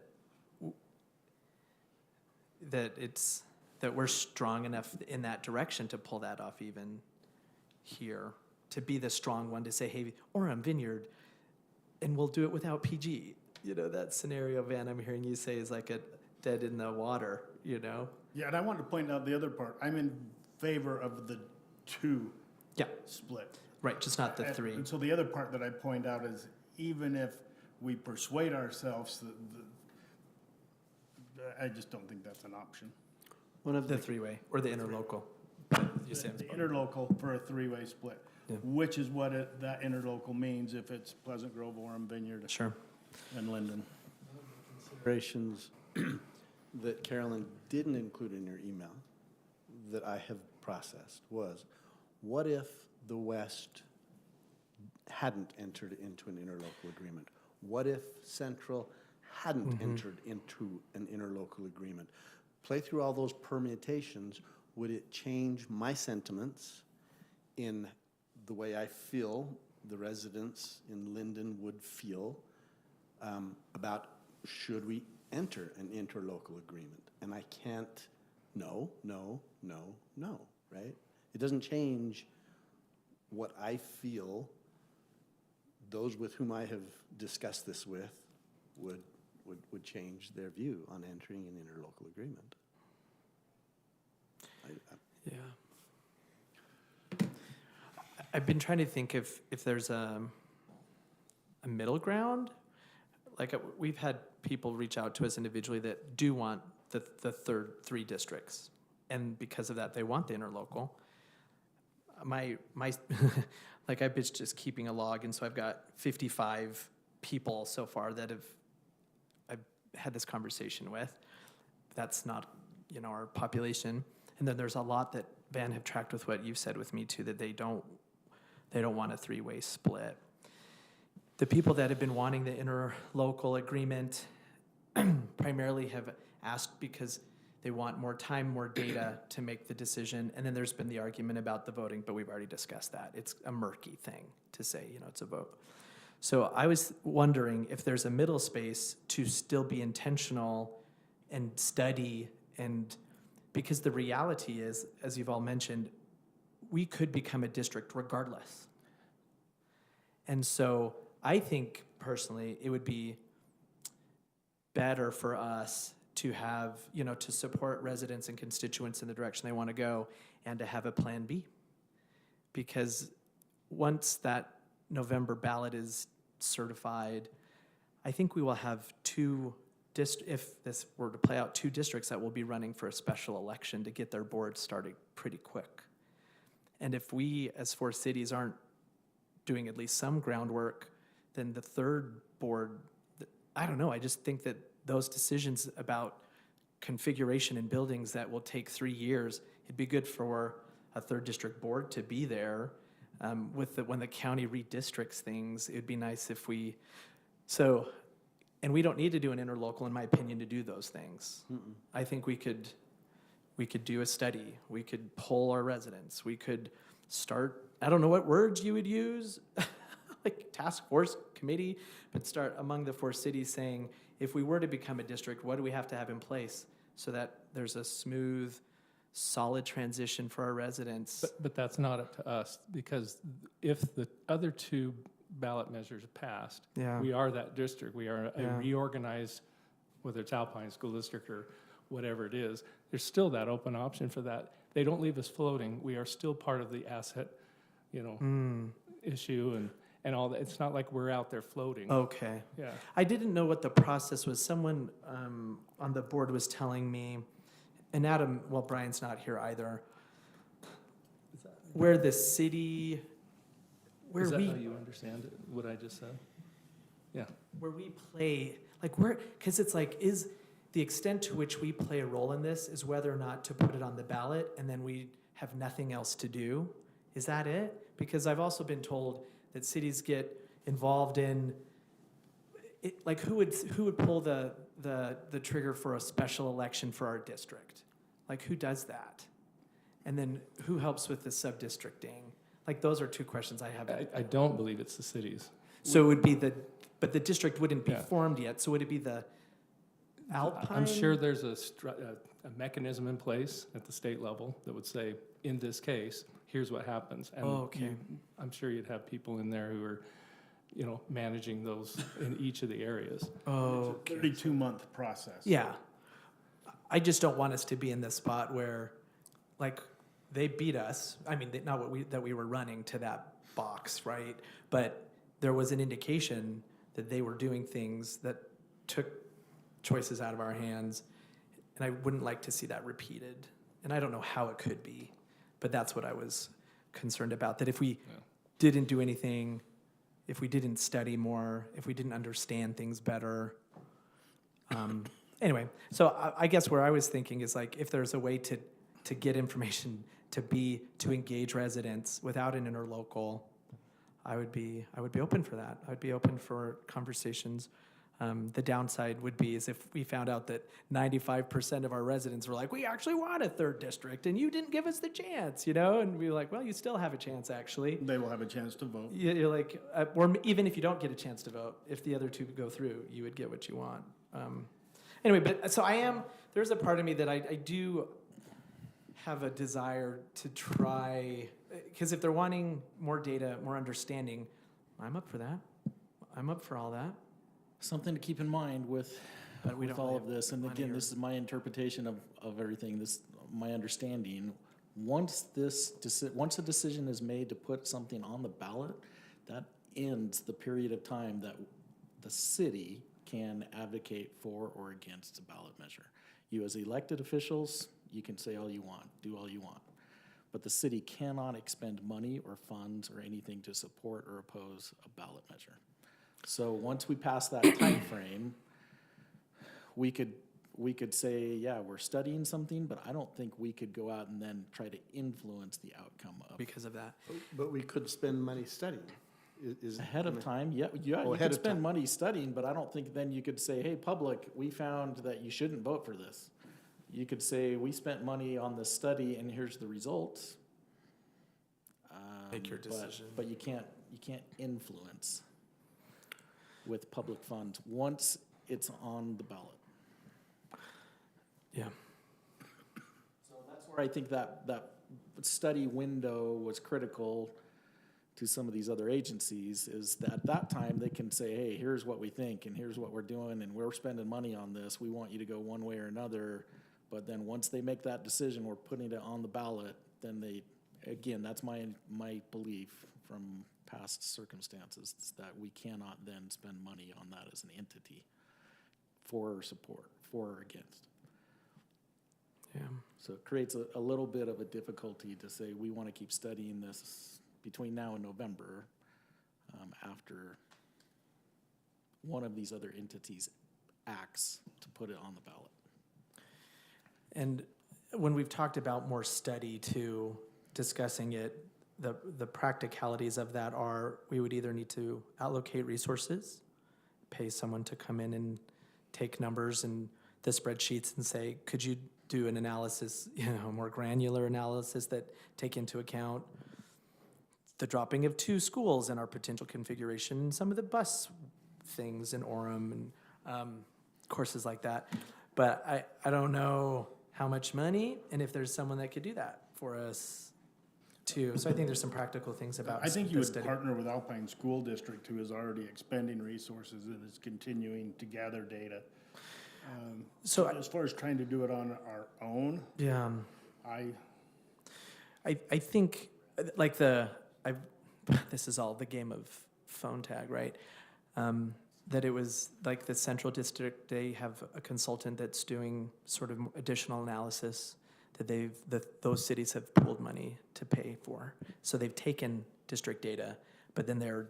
we're strong enough in that direction to pull that off even here, to be the strong one to say, hey, Orem, Vineyard, and we'll do it without PG. You know, that scenario, Van, I'm hearing you say is like a dead in the water, you know? Yeah, and I want to point out the other part. I'm in favor of the 2 split. Right, just not the 3. And so the other part that I point out is even if we persuade ourselves that I just don't think that's an option. One of The the 3-way, or the interlocal. You say it's The interlocal for a 3-way split, which is what that interlocal means if it's Pleasant Grove, Orem, Vineyard, Sure. and Lindon. considerations that Carolyn didn't include in your email that I have processed was, what if the West hadn't entered into an interlocal agreement? What if Central hadn't entered into an interlocal agreement? Play through all those permutations. Would it change my sentiments in the way I feel the residents in Lindon would feel about should we enter an interlocal agreement? And I can't, no, right? It doesn't change what I feel those with whom I have discussed this with would change their view on entering an interlocal agreement. Yeah. I've been trying to think if there's a middle ground. Like we've had people reach out to us individually that do want the third 3 districts, and because of that, they want the interlocal. My like I've been just keeping a log, and so I've got 55 people so far that I've had this conversation with. That's not, our population. And then there's a lot that Van have tracked with what you've said with me too, that they don't want a 3-way split. The people that have been wanting the interlocal agreement primarily have asked because they want more time, more data to make the decision. And then there's been the argument about the voting, but we've already discussed that. It's a murky thing to say, it's a vote. So I was wondering if there's a middle space to still be intentional and study, and because the reality is, as you've all mentioned, we could become a district regardless. And so I think personally, it would be better for us to have, to support residents and constituents in the direction they want to go and to have a plan B. Because once that November ballot is certified, I think we will have if this were to play out, 2 districts that will be running for a special election to get their board started pretty quick. And if we, as 4 cities, aren't doing at least some groundwork, then the third board, I don't know, I just think that those decisions about configuration in buildings that will take 3 years, it'd be good for a 3rd district board to be there. When the county redistricts things, it'd be nice if and we don't need to do an interlocal, in my opinion, to do those things. I think we could do a study. We could poll our residents. We could start, I don't know what words you would use, like task force committee, but start among the 4 cities saying, if we were to become a district, what do we have to have in place so that there's a smooth, solid transition for our residents? But that's not up to us, because if the other 2 ballot measures passed, Yeah. we are that district. We are a Yeah. reorganized, whether it's Alpine School District or whatever it is, there's still that open option for that. They don't leave us floating. We are still part of the asset, issue and all that. It's not like we're out there floating. Okay. Yeah. I didn't know what the process was. Someone on the board was telling me, and Adam, well, Brian's not here either, where the city, Is that how you understand it, what I just said? Yeah. where we play, because it's like, is the extent to which we play a role in this is whether or not to put it on the ballot and then we have nothing else to do? Is that it? Because I've also been told that cities get involved in, who would pull the trigger for a special election for our district? Like, who does that? And then who helps with the sub-districting? Like, those are 2 questions I have. I don't believe it's the cities. So it would be but the district wouldn't be Yeah. formed yet, so would it be the Alpine? I'm sure there's a mechanism in place at the state level that would say, in this case, here's what happens. And Okay. I'm sure you'd have people in there who are, managing those in each of the areas. Oh, 32-month process. yeah. I just don't want us to be in this spot where, they beat us. I mean, not that we were running to that box, right? But there was an indication that they were doing things that took choices out of our hands, and I wouldn't like to see that repeated. And I don't know how it could be, but that's what I was concerned about, that if we didn't do anything, if we didn't study more, if we didn't understand things better. Anyway, so I guess where I was thinking is if there's a way to get information to engage residents without an interlocal, I would be open for that. I would be open for conversations. The downside would be is if we found out that 95% of our residents were like, we actually want a 3rd district and you didn't give us the chance, and we were like, well, you still have a chance actually. They will have a chance to vote. You're like, or even if you don't get a chance to vote, if the other 2 go through, you would get what you want. Anyway, but so there's a part of me that I do have a desire to try, because if they're wanting more data, more understanding, I'm up for that. I'm up for all that. Something to keep in mind with But we with don't all have of this, and money again, or- this is my interpretation of everything, my understanding. Once a decision is made to put something on the ballot, that ends the period of time that the city can advocate for or against a ballot measure. You as elected officials, you can say all you want, do all you want. But the city cannot expend money or funds or anything to support or oppose a ballot measure. So once we pass that time frame, we could say, yeah, we're studying something, but I don't think we could go out and then try to influence the outcome of Because of that. But we could spend money studying. ahead of time. Yeah, Oh, you ahead could of spend time. money studying, but I don't think then you could say, hey, public, we found that you shouldn't vote for this. You could say, we spent money on this study and here's the results. Make your But- decision. But you can't influence with public funds once it's on the ballot. Yeah. So that's where I think that study window was critical to some of these other agencies is that at that time, they can say, hey, here's what we think, and here's what we're doing, and we're spending money on this. We want you to go one way or another. But then once they make that decision, we're putting it on the ballot, then they, again, that's my belief from past circumstances, is that we cannot then spend money on that as an entity for or support, for or against. Yeah. So it creates a little bit of a difficulty to say, we want to keep studying this between now and November, after one of these other entities acts to put it on the ballot. And when we've talked about more study too, discussing it, the practicalities of that are, we would either need to allocate resources, pay someone to come in and take numbers and the spreadsheets and say, could you do an analysis, more granular analysis that take into account the dropping of 2 schools and our potential configuration, and some of the bus things in Orem and courses like that. But I don't know how much money and if there's someone that could do that for us too. So I think there's some practical things about I think you the would study. partner with Alpine School District, who is already expending resources and is continuing to gather data. So As far as trying to do it on our own, yeah, I I think like this is all the game of phone tag, right? That it was like the central district, they have a consultant that's doing sort of additional analysis that those cities have pooled money to pay for. So they've taken district data, but then they're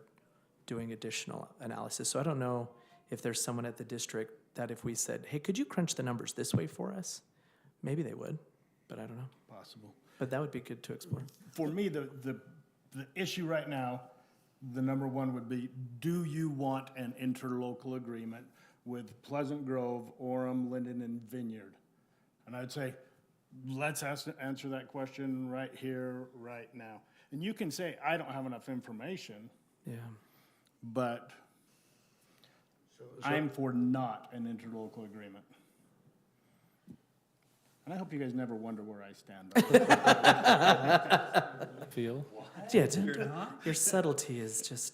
doing additional analysis. So I don't know if there's someone at the district that if we said, hey, could you crunch the numbers this way for us? Maybe they would, but I don't know. possible. But that would be good to explore. For me, the issue right now, the number one would be, do you want an interlocal agreement with Pleasant Grove, Orem, Lindon, and Vineyard? And I'd say, let's answer that question right here, right now. And you can say, I don't have enough information, Yeah. but I'm for not an interlocal agreement. And I hope you guys never wonder where I stand. Feel? Yeah, your subtlety is just,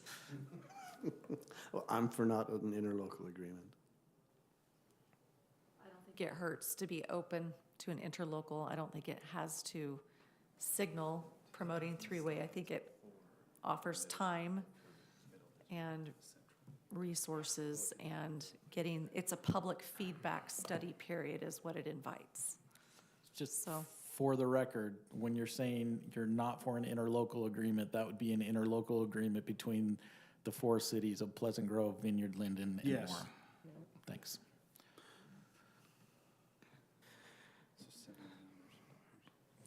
Well, I'm for not an interlocal agreement. I don't think it hurts to be open to an interlocal. I don't think it has to signal promoting three-way. I think it offers time and resources and it's a public feedback study period is what it invites. Just So, for the record, when you're saying you're not for an interlocal agreement, that would be an interlocal agreement between the 4 cities of Pleasant Grove, Vineyard, Lindon, and Yes. Orem. Thanks.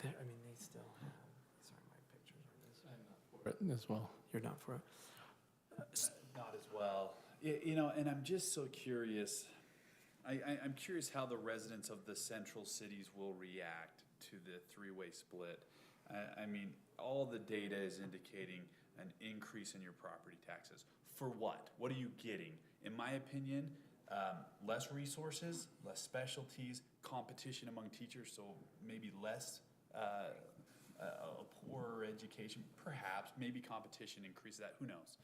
I mean, they still have, sorry, my pictures are this. As well. You're not for it. Not as well. And I'm just so curious. I'm curious how the residents of the central cities will react to the three-way split. I mean, all the data is indicating an increase in your property taxes. For what? What are you getting? In my opinion, less resources, less specialties, competition among teachers, so maybe less a poorer education, perhaps, maybe competition increases that, who knows?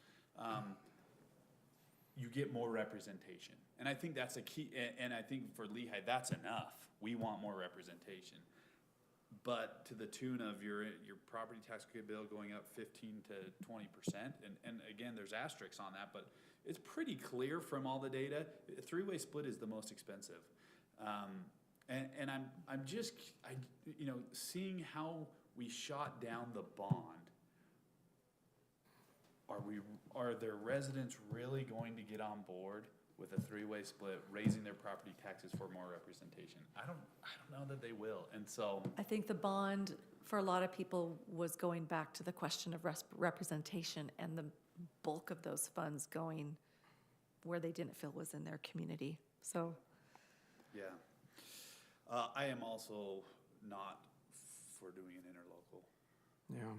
You get more representation. And I think that's a key, and I think for Lehigh, that's enough. We want more representation. But to the tune of your property tax bill going up 15 to 20%, and again, there's asterisks on that, but it's pretty clear from all the data, a three-way split is the most expensive. And I'm just, seeing how we shot down the bond. Are their residents really going to get on board with a three-way split, raising their property taxes for more representation? I don't know that they will, and so. I think the bond for a lot of people was going back to the question of representation and the bulk of those funds going where they didn't feel was in their community. So, Yeah. I am also not for doing an interlocal. Yeah.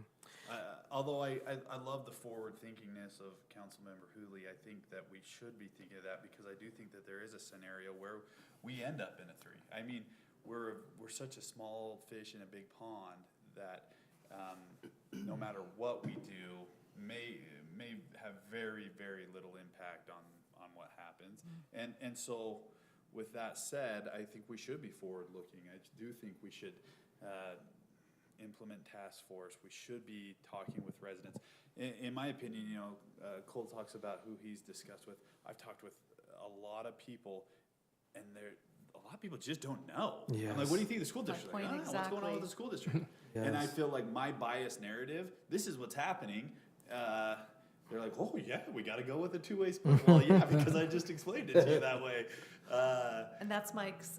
Although I love the forward thinkingness of Councilmember Hooley, I think that we should be thinking of that because I do think that there is a scenario where we end up in a 3. I mean, we're such a small fish in a big pond that no matter what we do, may have very, very little impact on what happens. And so with that said, I think we should be forward-looking. I do think we should implement task force. We should be talking with residents. In my opinion, Cole talks about who he's discussed with. I've talked with a lot of people, and a lot of people just don't know. I'm like, what do you think of the school district? point, Like, I don't know what's going on with the school district. And I feel like my biased narrative, this is what's happening. They're like, oh yeah, we got to go with a two-way split. Well, yeah, because I just explained it to you that way. And that's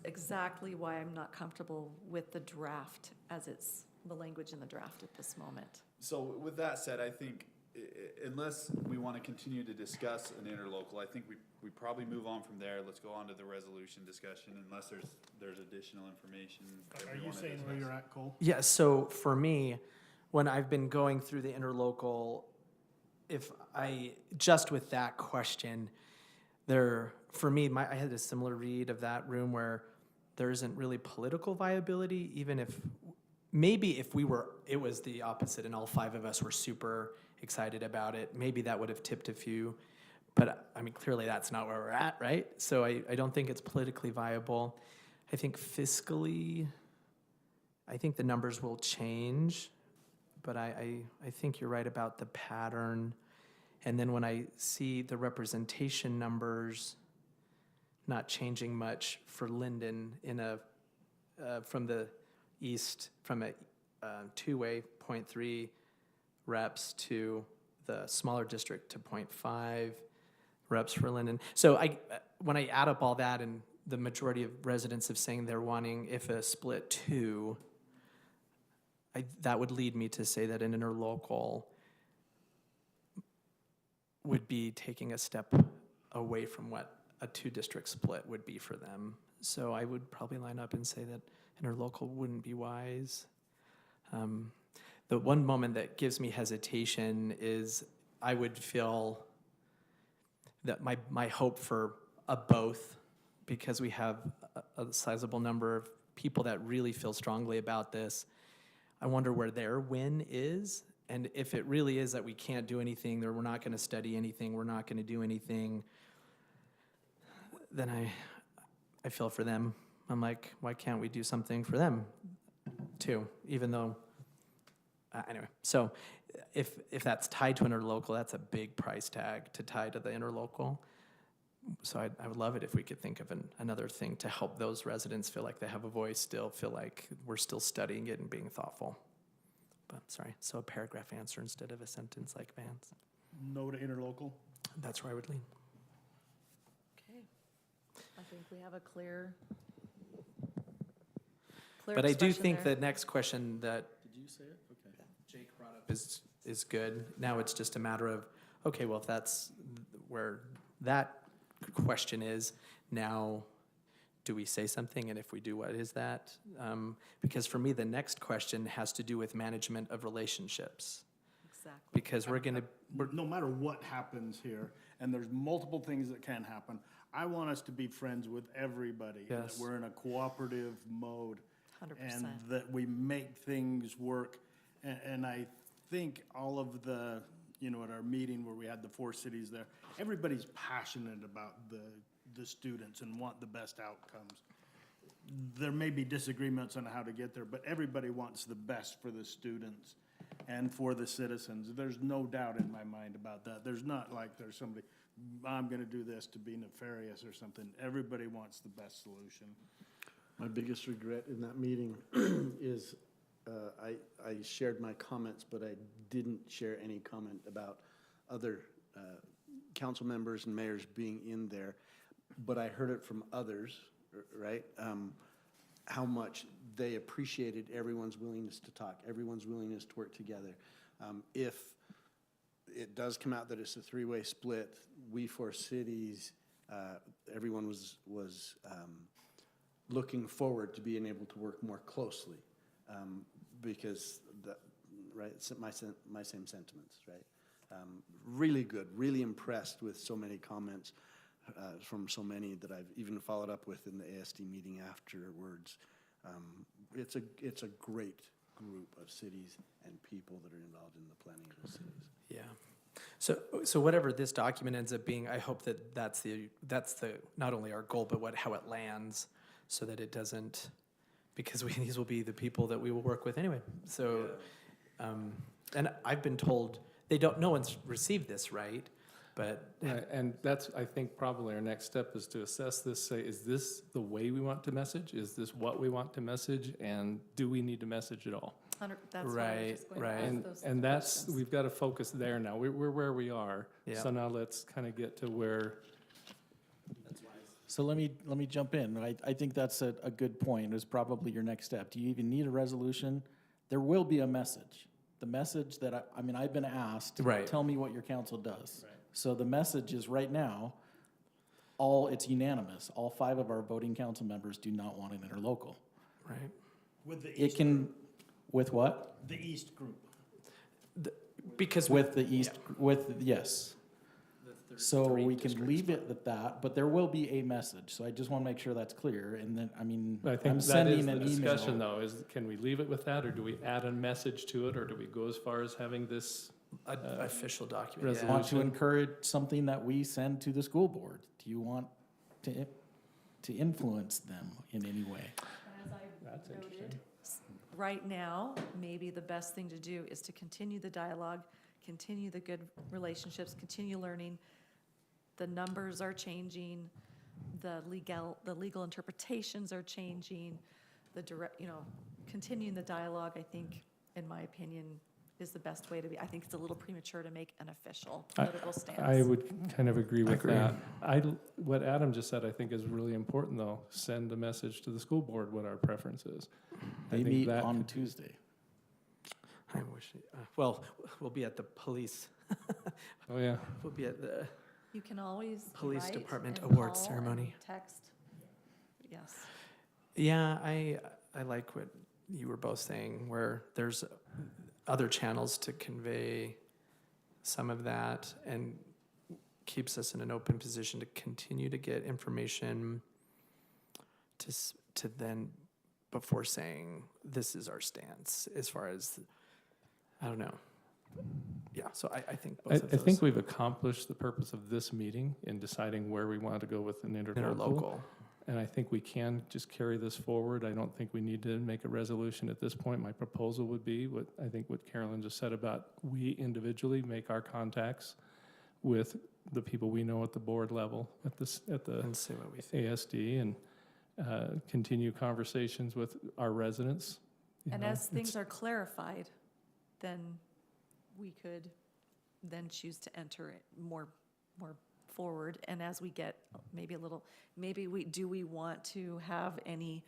exactly why I'm not comfortable with the draft as it's the language in the draft at this moment. So with that said, I think unless we want to continue to discuss an interlocal, I think we probably move on from there. Let's go on to the resolution discussion unless there's additional information. that Are we you wanna saying where discuss. you're at, Cole? Yeah, so for me, when I've been going through the interlocal, just with that question, for me, I had a similar read of that room where there isn't really political viability, even if, maybe if it was the opposite and all 5 of us were super excited about it, maybe that would have tipped a few. But I mean, clearly that's not where we're at, right? So I don't think it's politically viable. I think fiscally, I think the numbers will change, but I think you're right about the pattern. And then when I see the representation numbers not changing much for Lindon from the east, from a two-way 0.3 reps to the smaller district to 0.5 reps for Lindon. So when I add up all that, and the majority of residents have saying they're wanting, if a split 2, that would lead me to say that an interlocal would be taking a step away from what a 2-district split would be for them. So I would probably line up and say that interlocal wouldn't be wise. The one moment that gives me hesitation is I would feel that my hope for a both, because we have a sizable number of people that really feel strongly about this, I wonder where their win is. And if it really is that we can't do anything, or we're not going to study anything, we're not going to do anything, then I feel for them. I'm like, why can't we do something for them too? Even though, anyway. So if that's tied to interlocal, that's a big price tag to tie to the interlocal. So I would love it if we could think of another thing to help those residents feel like they have a voice, still feel like we're still studying it and being thoughtful. But sorry, so a paragraph answer instead of a sentence like Vance. No to interlocal? That's where I would lean. Okay. I think we have a clear But I do expression think there. the next question that Did you say it? Okay. Jake brought up is good. Now it's just a matter of, okay, well, if that's where that question is, now do we say something? And if we do, what is that? Because for me, the next question has to do with management of relationships. Exactly. Because we're No matter what happens here, and there's multiple things that can happen, I want us to be friends with everybody. And that Yes. we're in a cooperative mode. 100%. And that we make things work. And I think all of the, at our meeting where we had the 4 cities there, everybody's passionate about the students and want the best outcomes. There may be disagreements on how to get there, but everybody wants the best for the students and for the citizens. There's no doubt in my mind about that. There's not like there's somebody, I'm gonna do this to be nefarious or something. Everybody wants the best solution. My biggest regret in that meeting is I shared my comments, but I didn't share any comment about other council members and mayors being in there. But I heard it from others, right? How much they appreciated everyone's willingness to talk, everyone's willingness to work together. If it does come out that it's a 3-way split, we 4 cities, everyone was looking forward to being able to work more closely, because right, it's my same sentiments, right? Really good, really impressed with so many comments from so many that I've even followed up with in the ASD meeting afterwards. It's a great group of cities and people that are involved in the planning of those cities. Yeah. So whatever this document ends up being, I hope that that's the, not only our goal, but how it lands, so that it doesn't, because these will be the people that we will work with anyway. So, and I've been told, no one's received this, right? But, Right, and that's, I think, probably our next step is to assess this, say, is this the way we want to message? Is this what we want to message? And do we need to message at all? That's what I was just going to Right. ask those And that's, questions. we've got to focus there now. We're where we are. Yeah. So now let's kind of get to where, So let me jump in. I think that's a good point, is probably your next step. Do you even need a resolution? There will be a message. The message that, I mean, I've been asked, Right. tell me what your council does. So the message is right now, it's unanimous. All 5 of our voting council members do not want an interlocal. right? With the It East, can, with what? the East group. Because. With the East, yes. So we can leave it at that, but there will be a message. So I just want to make sure that's clear. And then, I mean, I I'm think that is sending the an discussion email. though, is can we leave it with that, or do we add a message to it, or do we go as far as having this? Official document. Want resolution. to encourage something that we send to the school board? Do you want to influence them in any way? As I That's noted, interesting. right now, maybe the best thing to do is to continue the dialogue, continue the good relationships, continue learning. The numbers are changing, the legal interpretations are changing, continuing the dialogue, I think, in my opinion, is the best way to be. I think it's a little premature to make an official political stance. I would kind of agree with agree. that. What Adam just said, I think is really important though. Send a message to the school board what our preference is. I They think meet that on could- Tuesday. I wish, well, we'll be at the police, Oh, yeah. we'll be at the, You can always Police write Department and awards call ceremony. and text. Yes. yeah, I like what you were both saying, where there's other channels to convey some of that, and keeps us in an open position to continue to get information to then, before saying, this is our stance, as far as, I don't know. Yeah, so I think both I of those. think we've accomplished the purpose of this meeting in deciding where we want to go with an interlocal. Interlocal. And I think we can just carry this forward. I don't think we need to make a resolution at this point. My proposal would be what Carolyn just said about we individually make our contacts with the people we know at the board level, at the And see what we think. ASD, and continue conversations with our residents. You And know, as things it's- are clarified, then we could then choose to enter it more forward. And as we get do we want to have any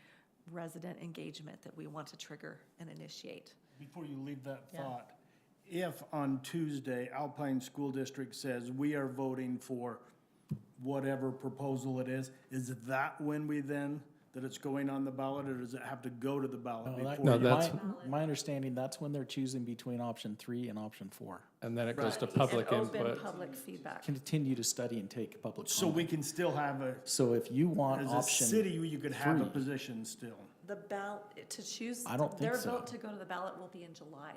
resident engagement that we want to trigger and initiate? Before you leave that Yeah. thought, if on Tuesday Alpine School District says we are voting for whatever proposal it is that when we then, that it's going on the ballot, or does it have to go to the ballot before? No, you- that's- My understanding, that's when they're choosing between option 3 and option 4. And then it goes to And public open input. public feedback. Continue to study and take public So we comment. can still have So if you want as a option city, you could have a 3, position still. The ballot, to choose, I don't think their so. vote to go to the ballot will be in July.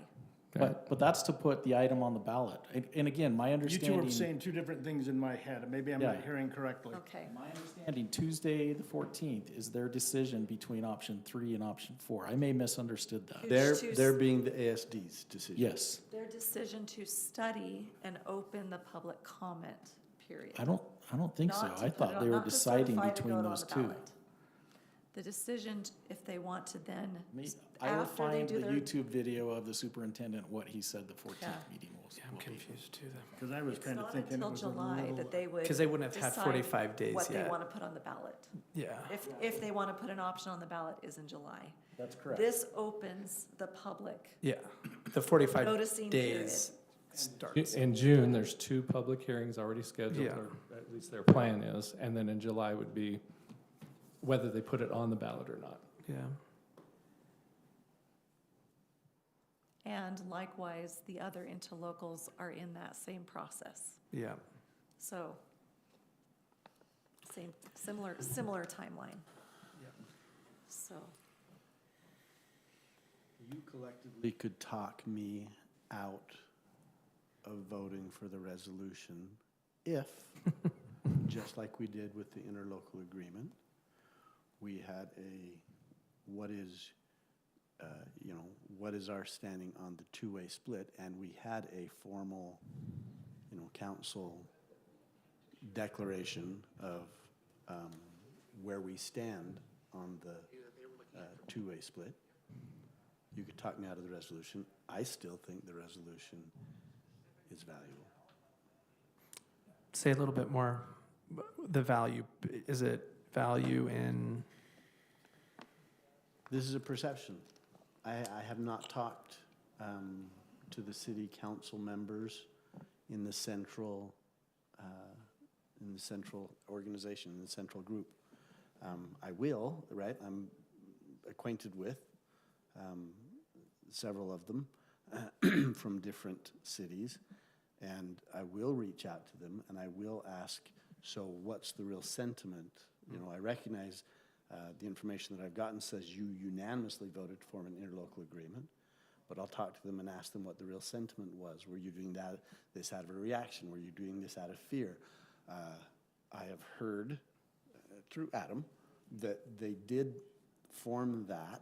But that's to put the item on the ballot. And again, my You two understanding. are saying two different things in my head. Maybe I'm Yeah. not hearing correctly. Okay. My understanding, Tuesday, the 14th, is their decision between option 3 and option 4. I may misunderstood that. They're being the ASD's decision. Yes, Their decision to study and open the public comment period. I don't think so. Not to I put it thought on- they were not to deciding certify to between go on those the two. ballot. The decision, if they want to then, I will after they find do the their. YouTube video of the superintendent, what he said the 14th Yeah. meeting was. Yeah, I'm confused too, then. Because I was It's kind of not thinking it until was a July little. that they would. Because they wouldn't have had decide 45 days What they yet. want to put on the ballot. Yeah. If they want to put an option on the ballot is in July. That's correct. This opens the public Yeah, the 45 noticing days period. starts. In June, there's 2 public hearings already scheduled, Yeah. or at least their plan is, and then in July would be whether they put it on the ballot or not. Yeah, And likewise, the other interlocals are in that same process. yeah. So, similar timeline. Yep. So, you collectively could talk me out of voting for the resolution if, just like we did with the interlocal agreement, we had what is our standing on the two-way split, and we had a formal, council declaration of where we stand on the two-way split. You could talk me out of the resolution. I still think the resolution is valuable. Say a little bit more, the value, is it value in? This is a perception. I have not talked to the city council members in the central organization, in the central group. I will, right? I'm acquainted with several of them from different cities, and I will reach out to them and I will ask, so what's the real sentiment? I recognize the information that I've gotten says you unanimously voted to form an interlocal agreement, but I'll talk to them and ask them what the real sentiment was. Were you doing this out of a reaction? Were you doing this out of fear? I have heard through Adam that they did form that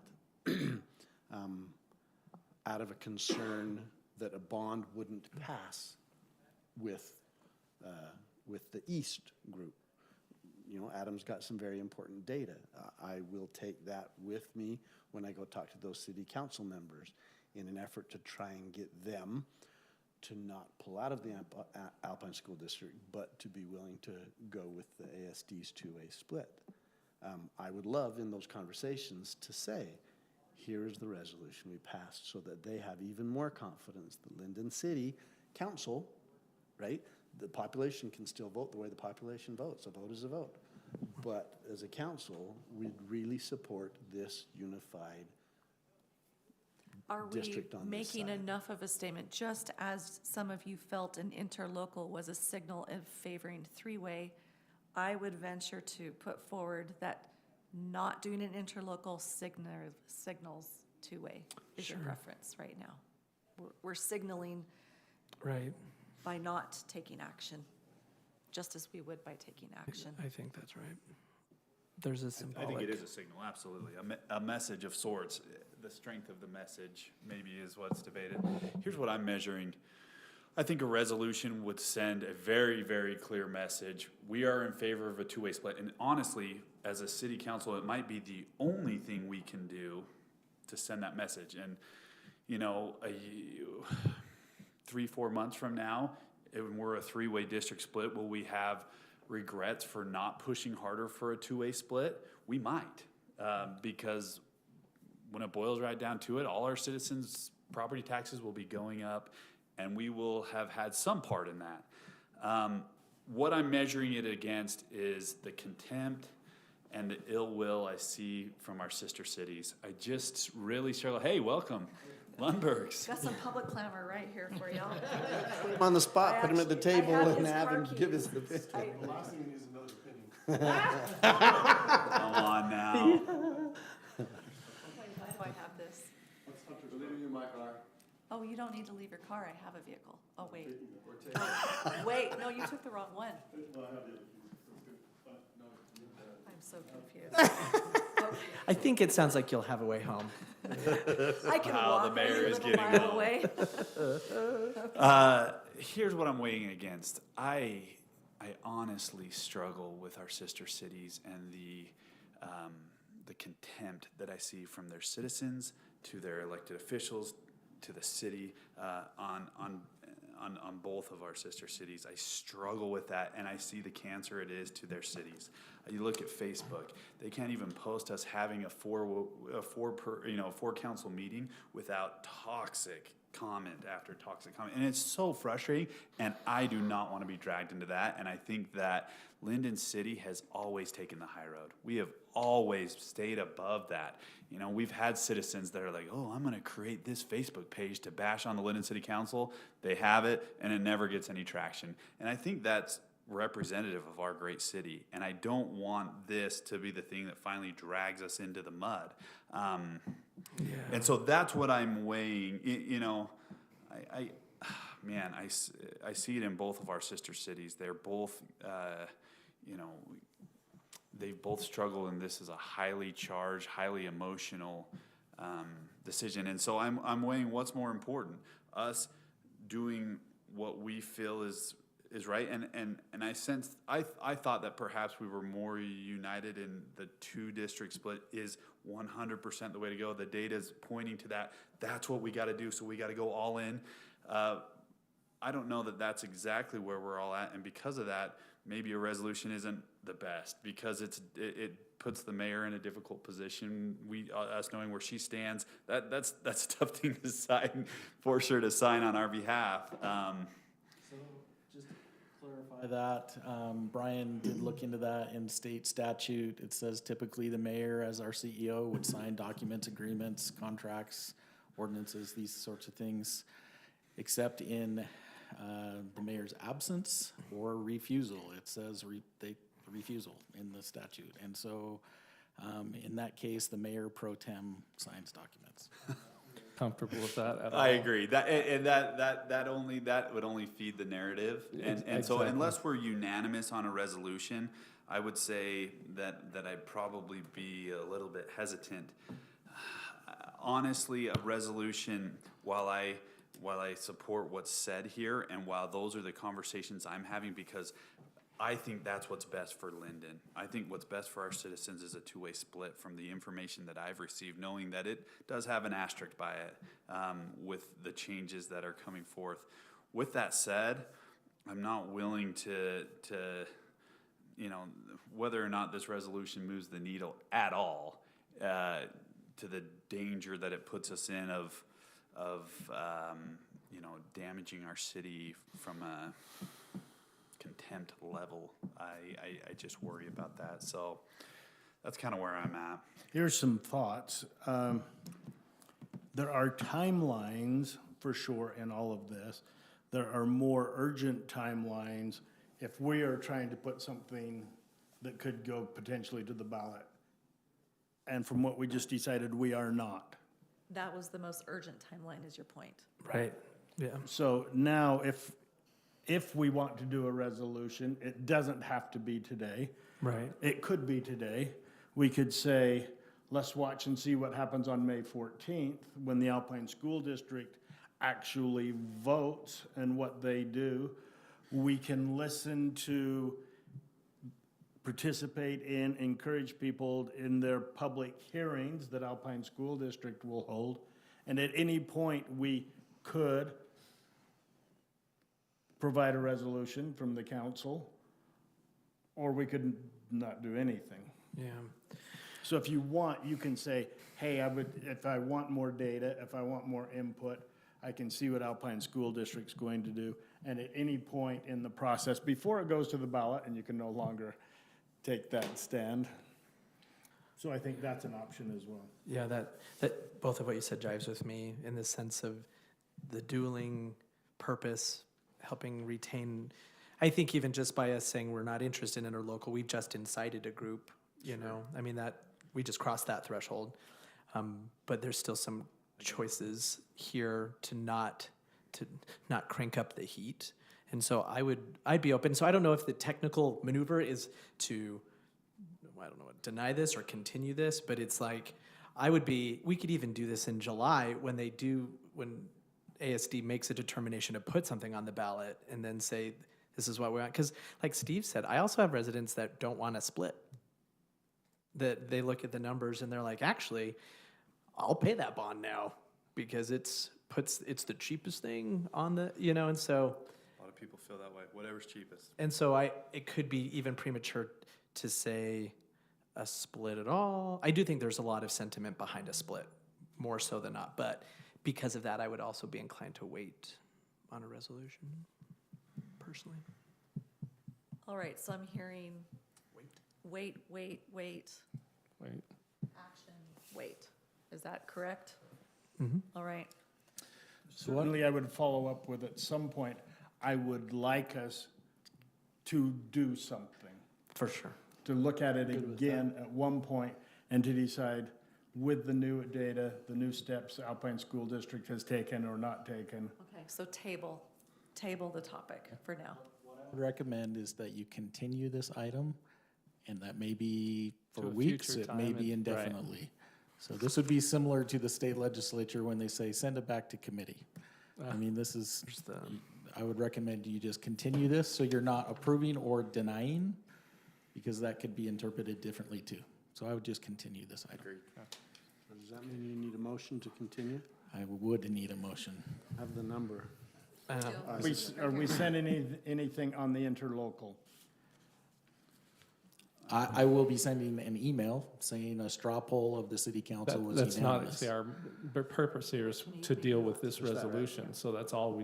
out of a concern that a bond wouldn't pass with the East group. Adam's got some very important data. I will take that with me when I go talk to those city council members in an effort to try and get them to not pull out of the Alpine School District, but to be willing to go with the ASD's two-way split. I would love in those conversations to say, here is the resolution we passed, so that they have even more confidence that Lindon City Council, right? The population can still vote the way the population votes. A vote is a vote. But as a council, we'd really support this unified Are district we on this making side. enough of a statement, just as some of you felt an interlocal was a signal of favoring three-way? I would venture to put forward that not doing an interlocal signals two-way is your Sure. preference right now. We're signaling Right. by not taking action, just as we would by taking action. I think that's right. There's a I symbolic. think it is a signal, absolutely. A message of sorts. The strength of the message maybe is what's debated. Here's what I'm measuring. I think a resolution would send a very, very clear message. We are in favor of a two-way split. And honestly, as a city council, it might be the only thing we can do to send that message. And, 3-4 months from now, when we're a three-way district split, will we have regrets for not pushing harder for a two-way split? We might, because when it boils right down to it, all our citizens' property taxes will be going up, and we will have had some part in that. What I'm measuring it against is the contempt and the ill will I see from our sister cities. I just really struggle. Hey, welcome, Lundbergs. Got some public clamor right here for y'all. Put him on the spot, put him at the I table have and his have car him give his keys. opinion. The last thing he needs to know is opinion. Come on now. Wait, why do I have this? We're leaving you in my car. Oh, you don't need to leave your car, I have a vehicle. Oh, wait. Wait, no, you took the wrong one. I'm so confused. I think it sounds like you'll have a way home. I can Wow, the walk mayor a is little getting mile low. away. Here's what I'm weighing against. I honestly struggle with our sister cities and the contempt that I see from their citizens to their elected officials to the city on both of our sister cities. I struggle with that, and I see the cancer it is to their cities. You look at Facebook; they can't even post us having a four council meeting without toxic comment after toxic comment, and it's so frustrating. And I do not want to be dragged into that. And I think that Lindon City has always taken the high road. We have always stayed above that. We've had citizens that are like, oh, I'm going to create this Facebook page to bash on the Lindon City Council. They have it, and it never gets any traction. And I think that's representative of our great city. And I don't want this to be the thing that finally drags us into the mud. And so that's what I'm weighing. You know, man, I see it in both of our sister cities. They're both, you know, they've both struggled, and this is a highly charged, highly emotional decision. And so I'm weighing what's more important: us doing what we feel is right. And I sensed, I thought that perhaps we were more united in the 2-district split is 100% the way to go. The data is pointing to that. That's what we got to do. So we got to go all in. I don't know that that's exactly where we're all at. And because of that, maybe a resolution isn't the best, because it puts the mayor in a difficult position. Us knowing where she stands, that's a tough thing to sign, force her to sign on our behalf. So just to clarify that, Brian did look into that. In state statute, it says typically the mayor, as our CEO, would sign documents, agreements, contracts, ordinances, these sorts of things, except in the mayor's absence or refusal. It says refusal in the statute. And so in that case, the mayor pro tem signs documents. Comfortable with that at all? I agree. That would only feed the narrative. And so Exactly. unless we're unanimous on a resolution, I would say that I'd probably be a little bit hesitant. Honestly, a resolution, while I support what's said here, and while those are the conversations I'm having, because I think that's what's best for Lindon. I think what's best for our citizens is a 2-way split, from the information that I've received, knowing that it does have an asterisk by it with the changes that are coming forth. With that said, I'm not willing to you know, whether or not this resolution moves the needle at all, to the danger that it puts us in of you know, damaging our city from a contempt level. I just worry about that. So that's kind of where I'm at. Here's some thoughts. There are timelines for sure in all of this. There are more urgent timelines if we are trying to put something that could go potentially to the ballot. And from what we just decided, we are not. That was the most urgent timeline, is your point. Right, yeah. So now if we want to do a resolution, it doesn't have to be today. Right. It could be today. We could say, let's watch and see what happens on May 14th when the Alpine School District actually votes and what they do. We can listen to, participate in, encourage people in their public hearings that Alpine School District will hold. And at any point, we could provide a resolution from the council, or we could not do anything. Yeah. So if you want, you can say, hey, if I want more data, if I want more input, I can see what Alpine School District's going to do. And at any point in the process, before it goes to the ballot, and you can no longer take that stand. So I think that's an option as well. Yeah, that both of what you said jives with me in the sense of the dueling purpose, helping retain. I think even just by us saying we're not interested in interlocal, we've just incited a group, you know. I mean, that we just crossed that threshold. But there's still some choices here to not crank up the heat. And so I'd be open. So I don't know if the technical maneuver is to, I don't know, deny this or continue this, but it's like, we could even do this in July when ASD makes a determination to put something on the ballot and then say, this is what we want. Because like Steve said, I also have residents that don't want to split. That they look at the numbers and they're like, actually, I'll pay that bond now because it's the cheapest thing on the, you know, and so. A lot of people feel that way, whatever's cheapest. And so it could be even premature to say a split at all. I do think there's a lot of sentiment behind a split, more so than not. But because of that, I would also be inclined to wait on a resolution, personally. All right, so I'm hearing wait, Wait. action, wait. Is that correct? Mm-hmm. All right. Certainly, I would follow up with, at some point, I would like us to do something. For sure. To look at it again at one point and to decide, with the new data, the new steps Alpine School District has taken or not taken. Okay, so table the topic for now. What I would recommend is that you continue this item, and that may be for To a weeks, future it may time be and- right. indefinitely. So this would be similar to the state legislature when they say, send it back to committee. I mean, this is, I would recommend you just continue this, so you're not approving or denying, because that could be interpreted differently too. So I would just continue this item. Does that mean you need a motion to continue? I would need a motion. Have the number. Are we sending anything on the interlocal? I will be sending an email saying a straw poll of the city council was That's not, unanimous. see, our purpose here is to deal with this resolution, so that's all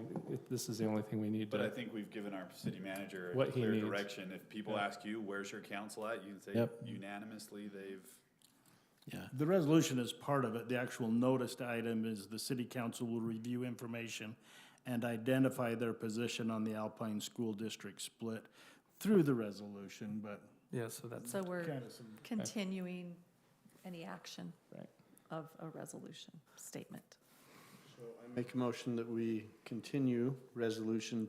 this is the only thing we need But I to. think we've given our city manager a What he clear needs. direction. If people ask you, where's your council at, you can say Yep. unanimously, they've, Yeah, The resolution is part of it. The actual noticed item is the city council will review information and identify their position on the Alpine School District split through the resolution, but Yeah, so that's, So we're kind of some. continuing any action Right. of a resolution statement. Make a motion that we continue Resolution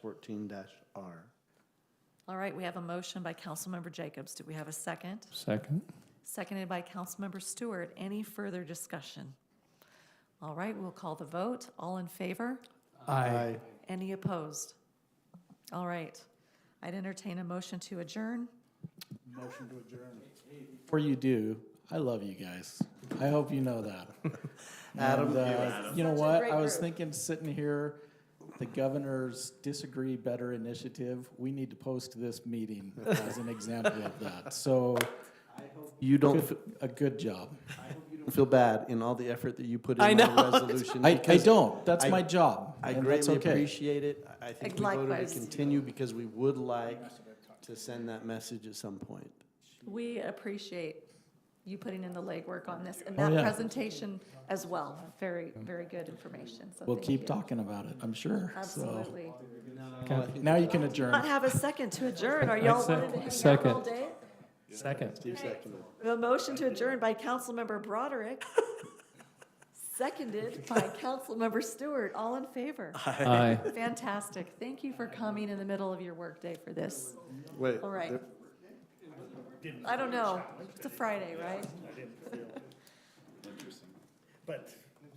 2024-14-R. All right, we have a motion by Councilmember Jacobs. Do we have a second? Second? Seconded by Councilmember Stewart. Any further discussion? All right, we'll call the vote. All in favor? Aye. Any opposed? All right. I'd entertain a motion to adjourn. Motion to adjourn. before you do, I love you guys. I hope you know that. Adam, And, you know Such a what? great I was group. thinking, sitting here, the governor's disagree better initiative, we need to post this meeting as an example of that. So, you don't a good job. feel bad in all the effort that you put I in on know. the resolution. I because don't. That's I- my job. I and that's greatly okay. appreciate it. I think we voted Likewise. to continue because we would like to send that message at some point. We appreciate you putting in the legwork on this and Oh, that yeah. presentation as well. Very, very good information. So We'll thank keep you. talking about it, I'm sure. So, Absolutely. now you can adjourn. Not have a second to adjourn. Are y'all wanting to hang out Second. all day? Second. Steve seconded. We have a motion to adjourn by Councilmember Broderick, seconded by Councilmember Stewart. All in favor? Aye. Fantastic. Thank you for coming in the middle of your workday for this. Wait. All right. I don't know. It's a Friday, right? interesting. But,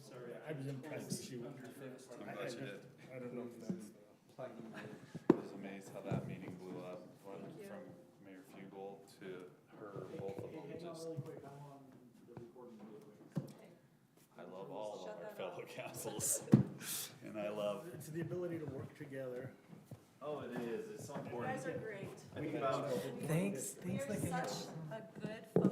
sorry, I was impressed that you. I'm glad you did. I don't know if that's. I was amazed how that meeting blew up, went from Mayor Fugel to her, both of them just. I love all of our fellow councils, and I love. It's the ability to work together. Oh, it is, it's so important. You guys are great. I think about thanks, You're like such a good